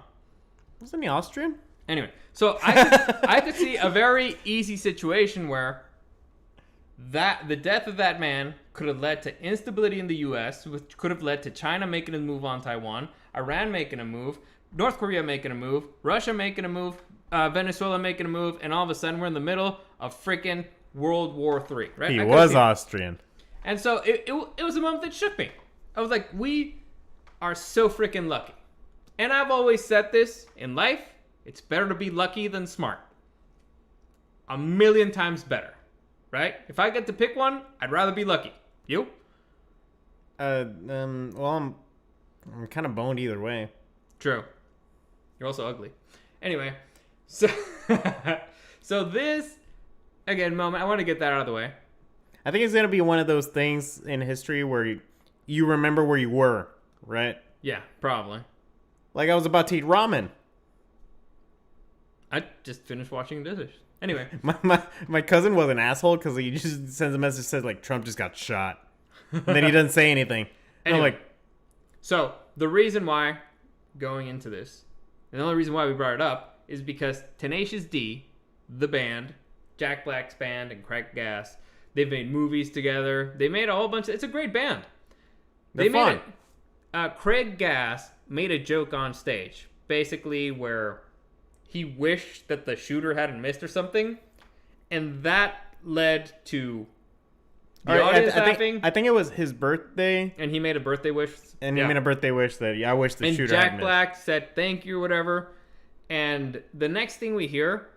Wasn't he Austrian? Anyway, so I could see a very easy situation where the death of that man could have led to instability in the U.S., which could have led to China making a move on Taiwan, Iran making a move, North Korea making a move, Russia making a move, Venezuela making a move, and all of a sudden we're in the middle of freaking World War III, right? He was Austrian. And so it was a moment that shook me. I was like, we are so freaking lucky. And I've always said this in life, it's better to be lucky than smart. 1,000,000 times better, right? If I get to pick one, I'd rather be lucky. You? Well, I'm kind of boned either way. True. You're also ugly. Anyway, so so this again moment, I want to get that out of the way. I think it's gonna be one of those things in history where you remember where you were, right? Yeah, probably. Like I was about to eat ramen. I just finished washing dishes. Anyway, My cousin was an asshole because he just sends a message that says like Trump just got shot, and then he doesn't say anything. And anyway, I'm like, so the reason why going into this, and the only reason why we brought it up is because Tenacious D, the band, Jack Black's band, and Craig Gass, they've made movies together. They made a whole bunch of. It's a great band. They're fun. Craig Gass made a joke on stage, basically where he wished that the shooter hadn't missed or something, and that led to the audience laughing. I think it was his birthday, and he made a birthday wish. and he made a birthday wish that I wish the and shooter had Jack missed. Black said thank you or whatever. And the next thing we hear,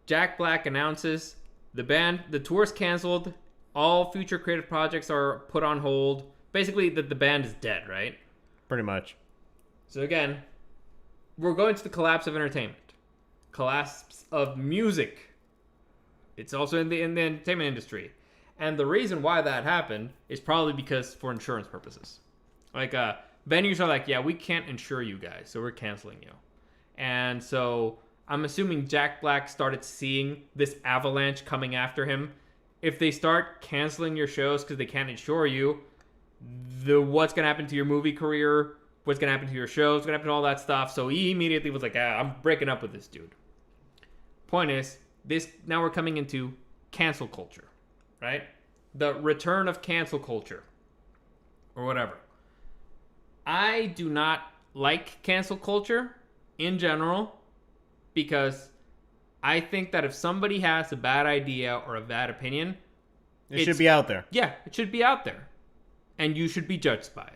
Jack Black announces the tour's canceled, all future creative projects are put on hold. Basically, that the band is dead, right? Pretty much. So again, we're going to the collapse of entertainment, collapse of music. It's also in the entertainment industry, and the reason why that happened is probably because for insurance purposes. Like venues are like, yeah, we can't insure you guys, so we're canceling you. And so I'm assuming Jack Black started seeing this avalanche coming after him. If they start canceling your shows because they can't insure you, what's gonna happen to your movie career? What's gonna happen to your shows? What's gonna happen to all that stuff? So he immediately was like, I'm breaking up with this dude. Point is, now we're coming into cancel culture, right? The return of cancel culture, or whatever. I do not like cancel culture in general because I think that if somebody has a bad idea or a bad opinion, It should be out there. Yeah, it should be out there. And you should be judged by it.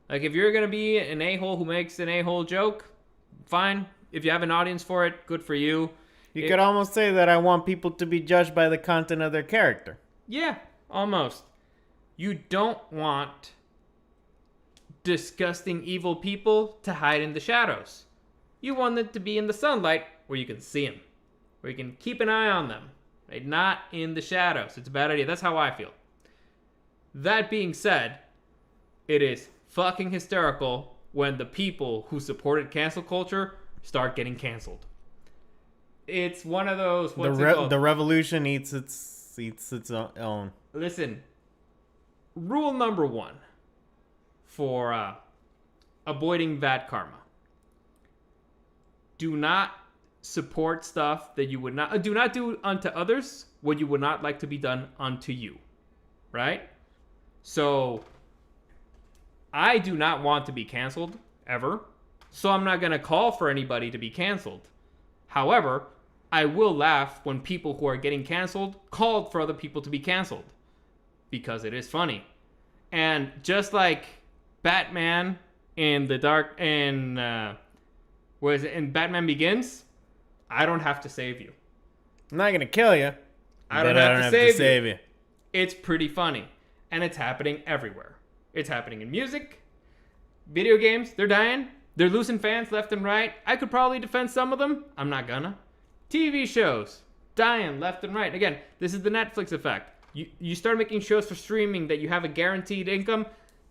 Like, if you're going to be an a-hole who makes an a-hole joke, fine. If you have an audience for it, good for you. You could almost say that I want people to be judged by the content of their character. Yeah, almost. You don't want disgusting, evil people to hide in the shadows. You want them to be in the sunlight where you can see them, where you can keep an eye on them, right? Not in the shadows. It's a bad idea. That's how I feel. That being said, it is fucking hysterical when the people who supported cancel culture start getting canceled. It's one of those. The revolution eats its own. Listen, rule number 1 for avoiding bad karma: do not support stuff that you would not. Do not do unto others what you would not like to be done unto you. Right? So I do not want to be canceled ever. So I'm not going to call for anybody to be canceled. However, I will laugh when people who are getting canceled called for other people to be canceled, because it is funny. And just like Batman in the dark in in Batman Begins, I don't have to save you. I'm not gonna kill you. I don't have to save you. It's pretty funny, and it's happening everywhere. It's happening in music. Video games, they're dying. They're losing fans left and right. I could probably defend some of them. I'm not gonna. TV shows, dying left and right. Again, this is the Netflix effect. You start making shows for streaming that you have a guaranteed income,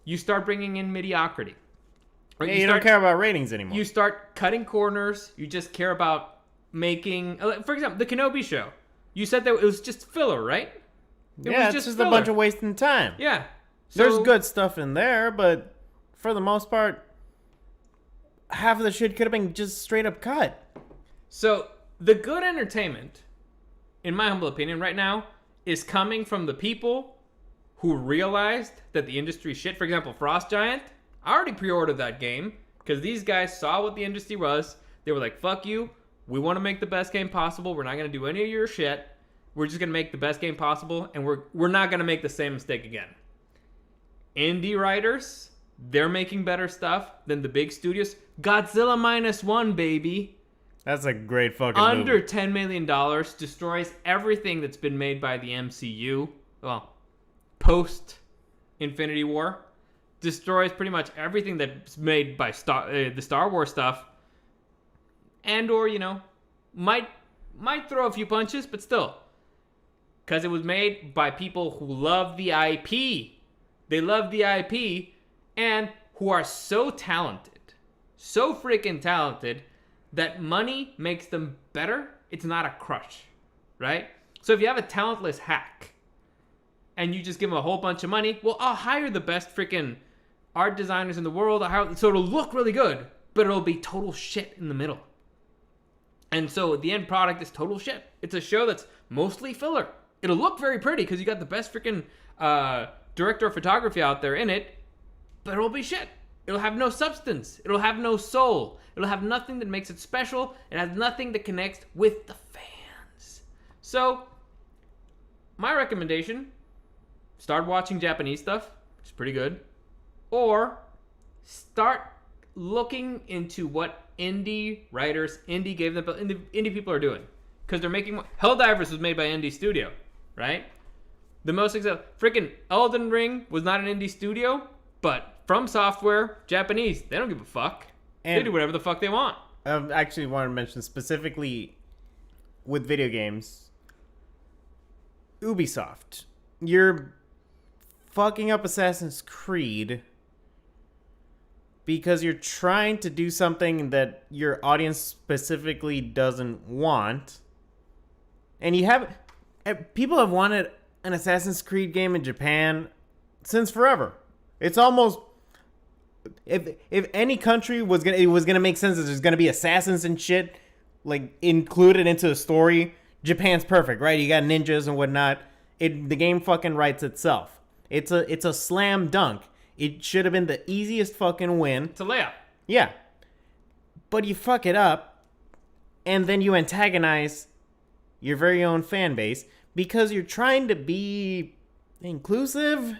you start bringing in mediocrity. Right? Yeah, you don't care about ratings anymore. You start cutting corners. You just care about making... For example, the Kenobi show. You said that it was just filler, right? It's just a bunch of wasting time. Yeah. There's good stuff in there, but for the most part, half of the shit could have been just straight up cut. So, the good entertainment, in my humble opinion right now, is coming from the people who realized that the industry shit. For example, Frost Giant, I already pre-ordered that game because these guys saw what the industry was. They were like, fuck you. We want to make the best game possible. We're not going to do any of your shit. We're just going to make the best game possible, and we're not going to make the same mistake again. Indie writers, they're making better stuff than the big studios. Godzilla -1, baby. That's a great fucking Under movie. $10 million, destroys everything that's been made by the MCU. Well, post Infinity War. Destroys pretty much everything that's made by the Star Wars stuff. And or, might throw a few punches, but still. Because it was made by people who love the IP. They love the IP and who are so talented. So freaking talented that money makes them better. It's not a crush, right? So if you have a talentless hack and you just give them a whole bunch of money, well, I'll hire the best freaking art designers in the world. So it'll look really good, but it'll be total shit in the middle. And so the end product is total shit. It's a show that's mostly filler. It'll look very pretty because you got the best freaking director of photography out there in it, but it'll be shit. It'll have no substance. It'll have no soul. It'll have nothing that makes it special. It has nothing that connects with the fans. So, my recommendation, start watching Japanese stuff, which is pretty good, or start looking into what indie writers, indie people are doing. Because they're making more. Helldivers was made by indie studio, right? The most successful, freaking Elden Ring was not an indie studio, but From Software, Japanese, they don't give a fuck. And they do whatever the fuck they want. I actually want to mention specifically with video games, Ubisoft. You're fucking up Assassin's Creed because you're trying to do something that your audience specifically doesn't want. And people have wanted an Assassin's Creed game in Japan since forever. It's almost, if any country was gonna make sense that there's gonna be assassins and shit like included into the story, Japan's perfect, right? You got ninjas and whatnot. The game fucking writes itself. It's a slam dunk. It should have been the easiest fucking win. It's a layup. Yeah. But you fuck it up, and then you antagonize your very own fan base because you're trying to be inclusive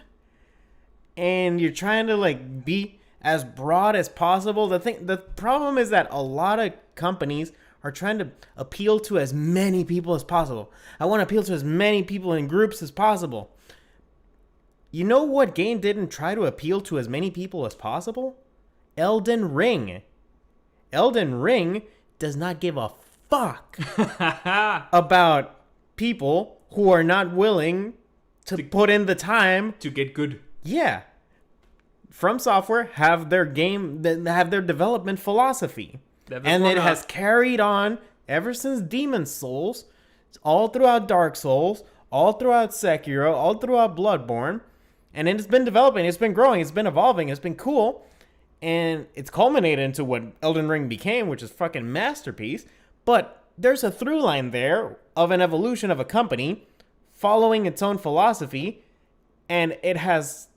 and you're trying to like be as broad as possible. The problem is that a lot of companies are trying to appeal to as many people as possible. I want to appeal to as many people in groups as possible. You know what game didn't try to appeal to as many people as possible? Elden Ring. Elden Ring does not give a fuck about people who are not willing to put in the time to get good. Yeah. From Software have their development philosophy. And it has carried on ever since Demon's Souls, all throughout Dark Souls, all throughout Sekiro, all throughout Bloodborne. And it's been developing, it's been growing, it's been evolving, it's been cool. And it's culminated into what Elden Ring became, which is fucking masterpiece. But there's a through line there of an evolution of a company following its own philosophy. And it has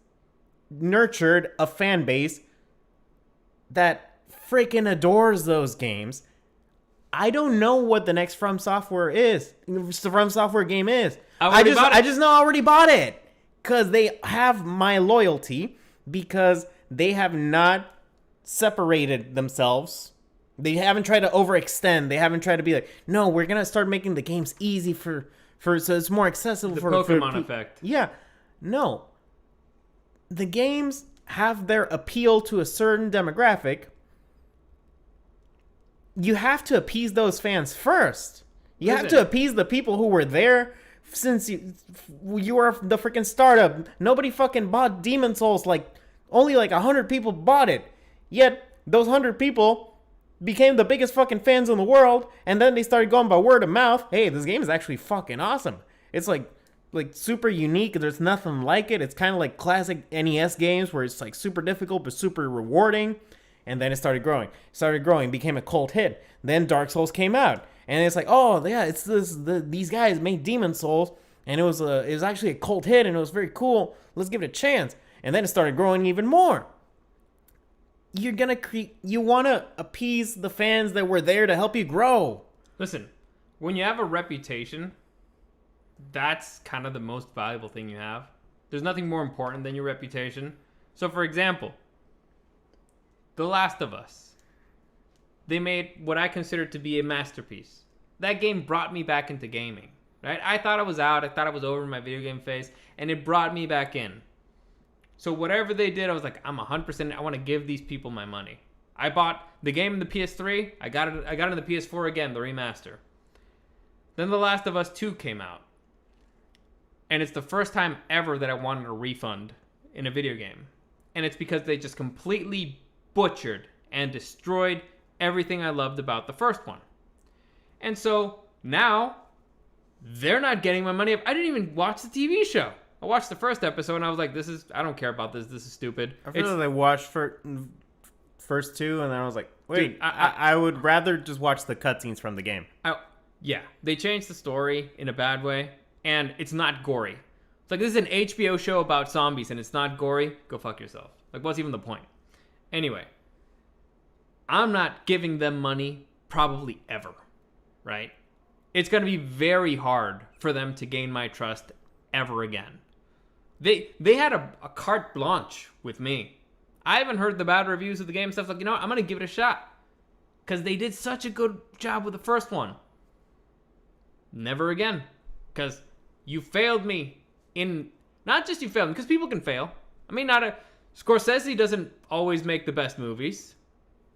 nurtured a fan base that freaking adores those games. I don't know what the next From Software game is. I just know I already bought it. Because they have my loyalty, because they have not separated themselves. They haven't tried to overextend. They haven't tried to be like, no, we're going to start making the games easy so it's more accessible the for Pokemon effect. Yeah. No. The games have their appeal to a certain demographic, you have to appease those fans first. You have to appease the people who were there since you were the freaking startup. Nobody fucking bought Demon Souls. Like, only like 100 people bought it. Yet, those 100 people became the biggest fucking fans in the world. And then they started going by word of mouth. Hey, this game is actually fucking awesome. It's like super unique. There's nothing like it. It's kind of like classic NES games where it's like super difficult but super rewarding. And then it started growing, became a cult hit. Then Dark Souls came out. And it's like, oh yeah, it's these guys made Demon Souls, and it was actually a cult hit, and it was very cool. Let's give it a chance. And then it started growing even more. You want to appease the fans that were there to help you grow. Listen, when you have a reputation, that's kind of the most valuable thing you have. There's nothing more important than your reputation. So, for example, The Last of Us. They made what I consider to be a masterpiece. That game brought me back into gaming, right? I thought I was out. I thought I was over in my video game phase, and it brought me back in. So whatever they did, I was like, I'm 100%. I want to give these people my money. I bought the game in the PS3. I got it in the PS4 again, the remaster. Then The Last of Us 2 came out. And it's the first time ever that I wanted a refund in a video game. And it's because they just completely butchered and destroyed everything I loved about the first one. And so now they're not getting my money. I didn't even watch the TV show. I watched the first episode and I was like, I don't care about this. This is stupid. I feel like I watched first two and then I was like, wait, dude, I would rather just watch the cutscenes from the game. Yeah, they changed the story in a bad way and it's not gory. It's like, this is an HBO show about zombies and it's not gory. Go fuck yourself. Like, what's even the point? Anyway. I'm not giving them money probably ever, right? It's going to be very hard for them to gain my trust ever again. They had a carte blanche with me. I haven't heard the bad reviews of the game stuff. Like, you know what? I'm going to give it a shot. Because they did such a good job with the first one. Never again. Because you failed me in... Not just you failed me, because people can fail. I mean, Scorsese doesn't always make the best movies.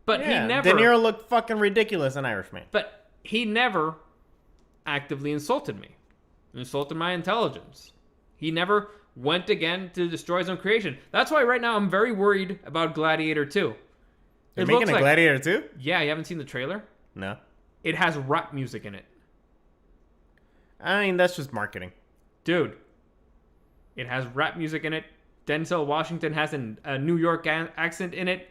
But yeah, he never... De Niro looked fucking ridiculous in Irishman. But he never actively insulted me. Insulted my intelligence. He never went again to destroy his own creation. That's why right now I'm very worried about Gladiator 2. They're making a Gladiator 2? Yeah, you haven't seen the trailer? No. It has rap music in it. I mean, that's just marketing. Dude, it has rap music in it. Denzel Washington has a New York accent in it.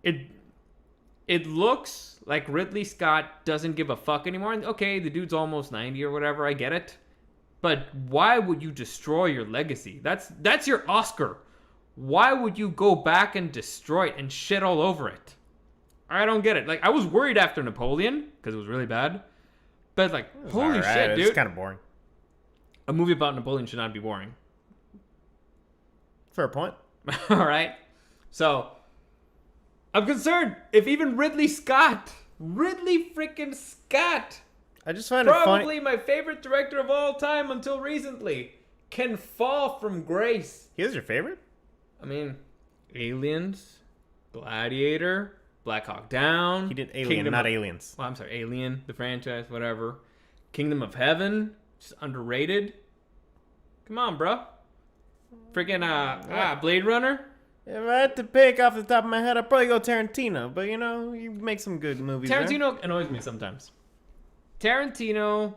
It looks like Ridley Scott doesn't give a fuck anymore. And okay, the dude's almost 90 or whatever, I get it. But why would you destroy your legacy? That's your Oscar. Why would you go back and destroy it and shit all over it? I don't get it. Like, I was worried after Napoleon, because it was really bad. But like, holy shit, dude. It's kind of boring. A movie about Napoleon should not be boring. Fair point. All right. So, I'm concerned if even Ridley freaking Scott, I just find it funny. Probably my favorite director of all time until recently, can fall from grace. He is your favorite? I mean, Aliens, Gladiator, Black Hawk Down. He did Alien, not Aliens. Well, I'm sorry, Alien, the franchise, whatever. Kingdom of Heaven, just underrated. Come on, bro. Freaking Blade Runner. If I had to pick off the top of my head, I'd probably go Tarantino. But, you know, you make some good movies. Tarantino annoys me sometimes. Tarantino,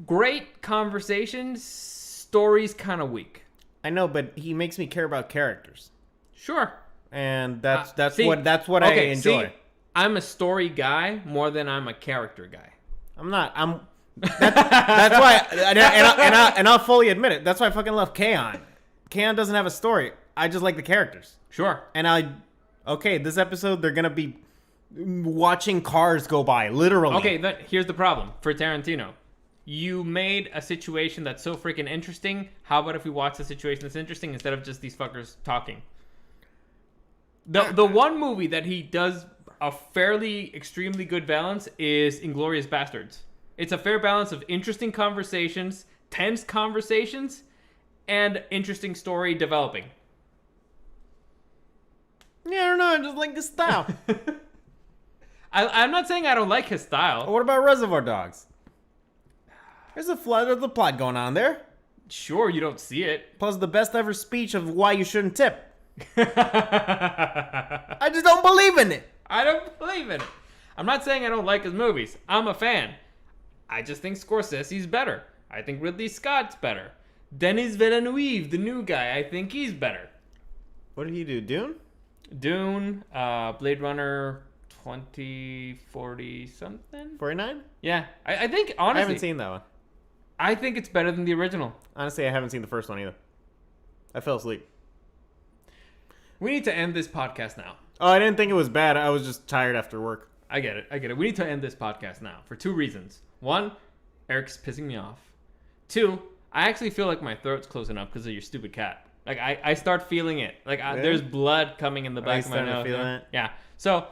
great conversations, stories kind of weak. I know, but he makes me care about characters. Sure. And that's what I enjoy. See, I'm a story guy more than I'm a character guy. I'm not. That's why, and I'll fully admit it. That's why I fucking love K-On! K-On! Doesn't have a story. I just like the characters. Sure. And this episode they're gonna be watching cars go by, literally. Okay, but here's the problem for Tarantino. You made a situation that's so freaking interesting. How about if we watch the situation that's interesting instead of just these fuckers talking? The one movie that he does a fairly extremely good balance is Inglourious Bastards. It's a fair balance of interesting conversations, tense conversations, and interesting story developing. Yeah, I don't know. I just like his style. I'm not saying I don't like his Or style. what about Reservoir Dogs? There's a flood of the plot going on there. Sure, you don't see it. Plus the best ever speech of why you shouldn't tip. I just don't believe in it. I don't believe in it. I'm not saying I don't like his movies. I'm a fan. I just think Scorsese's better. I think Ridley Scott's better. Denis Villeneuve, the new guy, I think he's better. What did he do? Dune? Dune, Blade Runner 2040 something? 49? Yeah, I think, honestly, I haven't seen that one. I think it's better than the original. Honestly, I haven't seen the first one either. I fell asleep. We need to end this podcast now. Oh, I didn't think it was bad. I was just tired after work. I get it. We need to end this podcast now for 2 reasons. 1, Eric's pissing me off. 2, I actually feel like my throat's closing up because of your stupid cat. Like, I start feeling it. Like, there's blood coming in the back of my starting to nose. feel that? Yeah. So,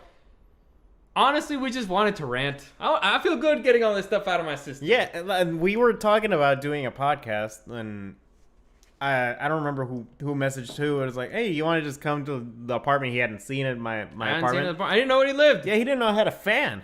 honestly, we just wanted to rant. I feel good getting all this stuff out of my system. Yeah, and we were talking about doing a podcast, and I don't remember who messaged who. It was like, hey, you want to just come to the apartment? He hadn't seen it, my apartment. I didn't know where he lived. Yeah, he didn't know I had a fan.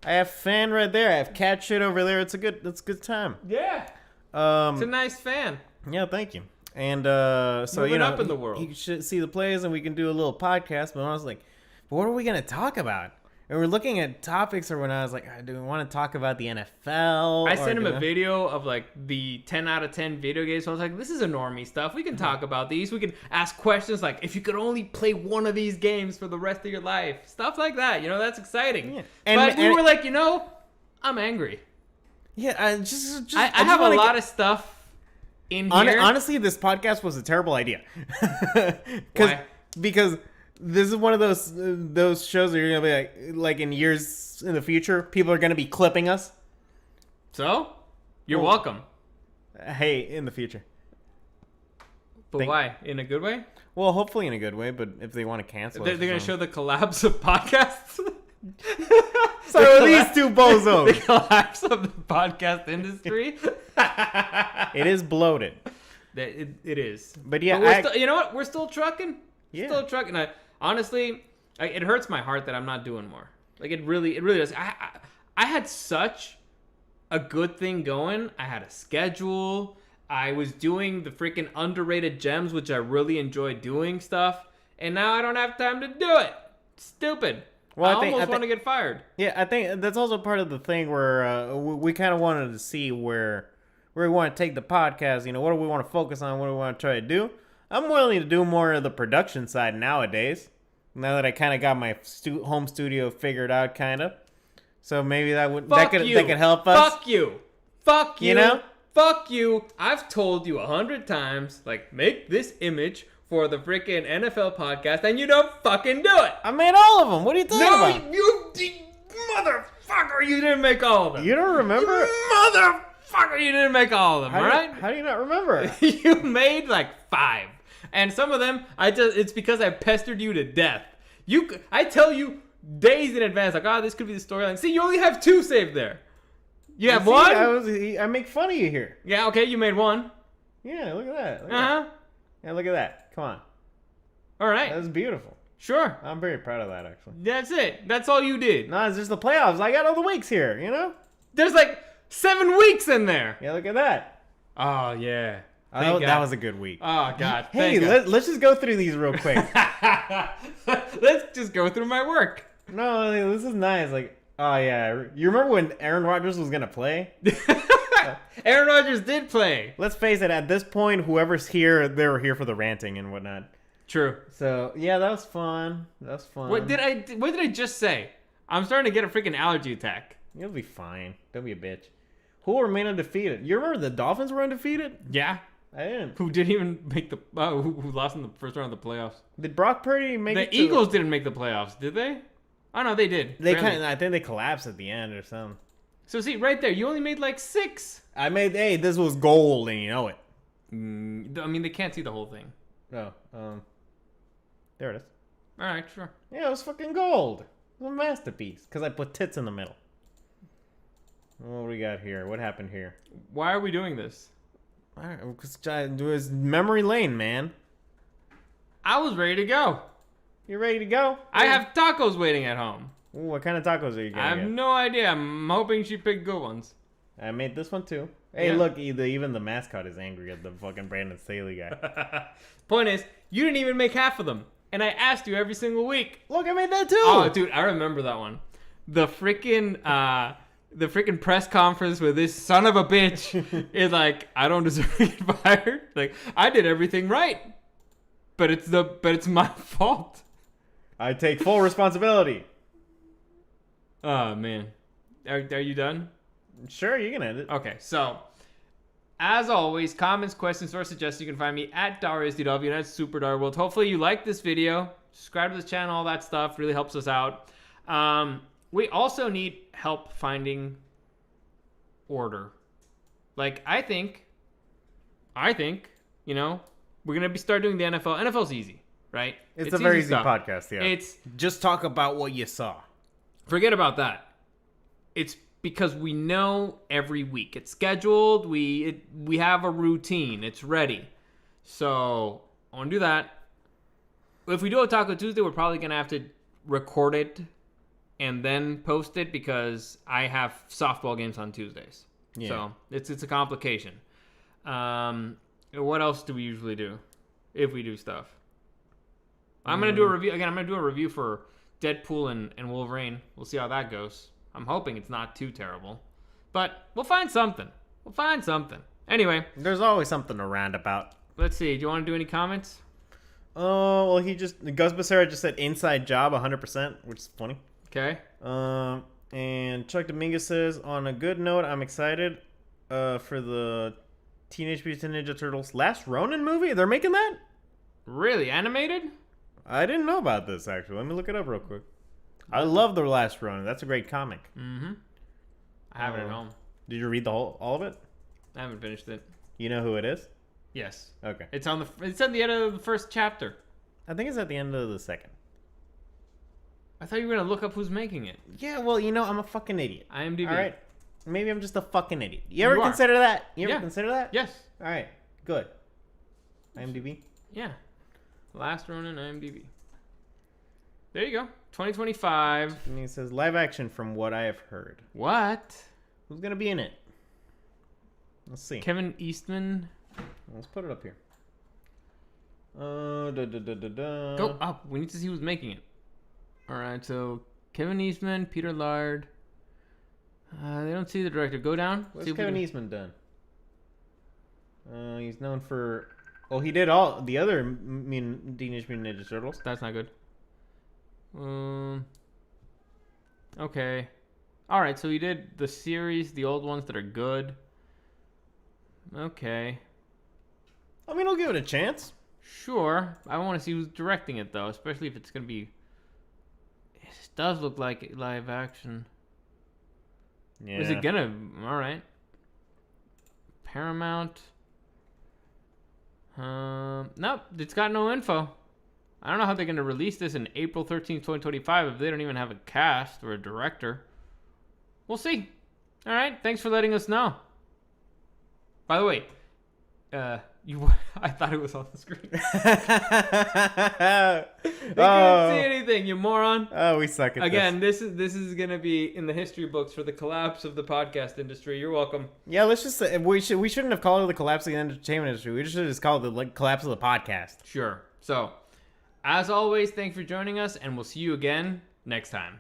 I have fan right there. I have cat shit over there. It's a good time. Yeah. Um, It's a nice fan. yeah, thank you. And so Moving you know, up in the world. he should see the plays, and we can do a little podcast. But I was like, but what are we gonna talk about? And we're looking at topics, or when I was like, do we want to talk about the NFL? I sent him a video of like the 10 out of 10 video games. So I was like, this is a normie stuff. We can talk about these. We can ask questions like, if you could only play one of these games for the rest of your life. Stuff like that. You know, that's exciting. Yeah. But we were like, I'm angry. Yeah, I I have a lot of stuff in here. Honestly, this podcast was a terrible idea. Why? Because this is one of those shows that you're gonna be like in years in the future, people are gonna be clipping us. So? You're Well, welcome. Hey, in the future. But why? In a good way? Well, hopefully in a good way, but if they want to cancel They're us, going to show the collapse of podcasts? So these two bozos. The collapse of the podcast industry? It is bloated. It is. But yeah, we're still, you know what? We're still trucking. Yeah. Still trucking. Honestly, it hurts my heart that I'm not doing more. Like, it really does. I had such a good thing going. I had a schedule. I was doing the freaking underrated gems, which I really enjoy doing stuff. And now I don't have time to do it. Stupid. Well, I almost want to get fired. Yeah, I think that's also part of the thing where we kind of wanted to see where we want to take the podcast. You know, what do we want to focus on? What do we want to try to do? I'm willing to do more of the production side nowadays. Now that I kind of got my home studio figured out, kind of. So maybe that could help us. Fuck you. Fuck you. You know? Fuck you. I've told you 100 times, like, make this image for the freaking NFL podcast, and you don't fucking do it. I made all of them. What are you talking about? No, you motherfucker, you didn't make all of them. You don't remember? Motherfucker, you didn't make all of them, alright? How do you not remember? You made like 5. And some of them, it's because I pestered you to death. I tell you days in advance, like, this could be the storyline. See, you only have 2 saved there. You have 1? I make fun of you here. Yeah, okay, you made 1. Yeah, look at that. Uh-huh. Yeah, look at that. Come on. All right. That was beautiful. Sure. I'm very proud of that, actually. That's it. That's all you did. No, it's just the playoffs. I got all the weeks here, you know? There's like 7 weeks in there. Yeah, look at that. Oh, yeah. That was a good week. Oh, God. Hey, let's just go through these real quick. Let's just go through my work. No, this is nice. Like, oh, yeah. You remember when Aaron Rodgers was going to play? Aaron Rodgers did play. Let's face it, at this point, whoever's here, they were here for the ranting and whatnot. True. So, yeah, that was fun. What did I just say? I'm starting to get a freaking allergy attack. You'll be fine. Don't be a bitch. Who will remain undefeated? You remember the Dolphins were undefeated? Yeah. I didn't. Who didn't even make who lost in the first round of the playoffs? Did Brock Purdy make it? The Eagles didn't make the playoffs, did they? Oh, no, they did. I think they collapsed at the end or something. So, see, right there, you only made like 6. This was gold and you know it. I mean, they can't see the whole thing. Oh, there it is. All right, sure. Yeah, it was fucking gold. It was a masterpiece. Because I put tits in the middle. What do we got here? What happened here? Why are we doing this? Because it was memory lane, man. I was ready to go. You ready to go? I have tacos waiting at home. Ooh, what kind of tacos are you I gonna have get? no idea. I'm hoping she picked good ones. I made this one too. Hey, Yeah. look, even the mascot is angry at the fucking Brandon Staley guy. Point is, you didn't even make half of them. And I asked you every single week. Look, I made that too. Oh, dude, I remember that one. The freaking press conference where this son of a bitch is like, I don't deserve to get fired. Like, I did everything right, but it's my fault. I take full responsibility. Oh man, are you done? Sure, you can end it. Okay, so as always, comments, questions, or suggestions, you can find me at DarioSDW and at SuperDarWorld. Hopefully you like this video. Subscribe to this channel, all that stuff really helps us out. We also need help finding order. Like, I think, you know, we're going to start doing the NFL. NFL's easy, right? It's a very easy stuff. podcast, yeah. It's, just talk about what you saw. forget about that. It's because we know every week. It's scheduled. We have a routine. It's ready. So, I want to do that. If we do a Taco Tuesday, we're probably going to have to record it and then post it because I have softball games on Tuesdays. Yeah. So it's a complication. What else do we usually do if we do stuff? I'm gonna do a review again. I'm gonna do a review for Deadpool and Wolverine. We'll see how that goes. I'm hoping it's not too terrible, but we'll find something. Anyway, There's always something to rant about. let's see. Do you want to do any comments? Oh, well, Gus Becerra just said inside job 100%, which is funny. Okay. And Chuck Dominguez says, on a good note, I'm excited for the Teenage Mutant Ninja Turtles Last Ronin movie. They're making that? Really animated? I didn't know about this, actually. Let me look it up real quick. I love The Last Ronin. That's a great comic. Mm-hmm. I have it at home. Did you read all of it? I haven't finished it. You know who it is? Yes. Okay. It's at the end of the first chapter. I think it's at the end of the second. I thought you were gonna look up who's making it. Yeah, well, I'm a fucking idiot. IMDb. All right. Maybe I'm just a fucking idiot. You ever You are. consider that? You ever Yeah. consider that? Yes. All right. Good. IMDb. Yeah. Last Ronin IMDb. There you go. 2025. And it says live action from what I have heard. What? Who's gonna be in it? Let's see. Kevin Eastman. Let's put it up here. Go Go up. We need to see who's making it. All right. So Kevin Eastman, Peter Laird. They don't see the director. Go down. What's See if we Kevin can- Eastman done? He's known for. Oh, he did all the other Teenage Mutant Ninja Turtles. That's not good. Okay. All right. So he did the series, the old ones that are good. Okay. I mean, I'll give it a chance. Sure. I want to see who's directing it though, especially if it's gonna be. It does look like live action. Yeah. Is it gonna? All right. Paramount. Nope. It's got no info. I don't know how they're gonna release this in April 13th, 2025 if they don't even have a cast or a director. We'll see. All right. Thanks for letting us know. By the way, I thought it was on the screen. They couldn't see anything, you moron. Oh, we suck at Again, this is gonna be in the history books for the collapse of the podcast industry. You're welcome. Yeah, let's just say we shouldn't have called it the collapse of the entertainment industry. We should have just called it the collapse of the podcast. Sure. So, as always, thanks for joining us, and we'll see you again next time.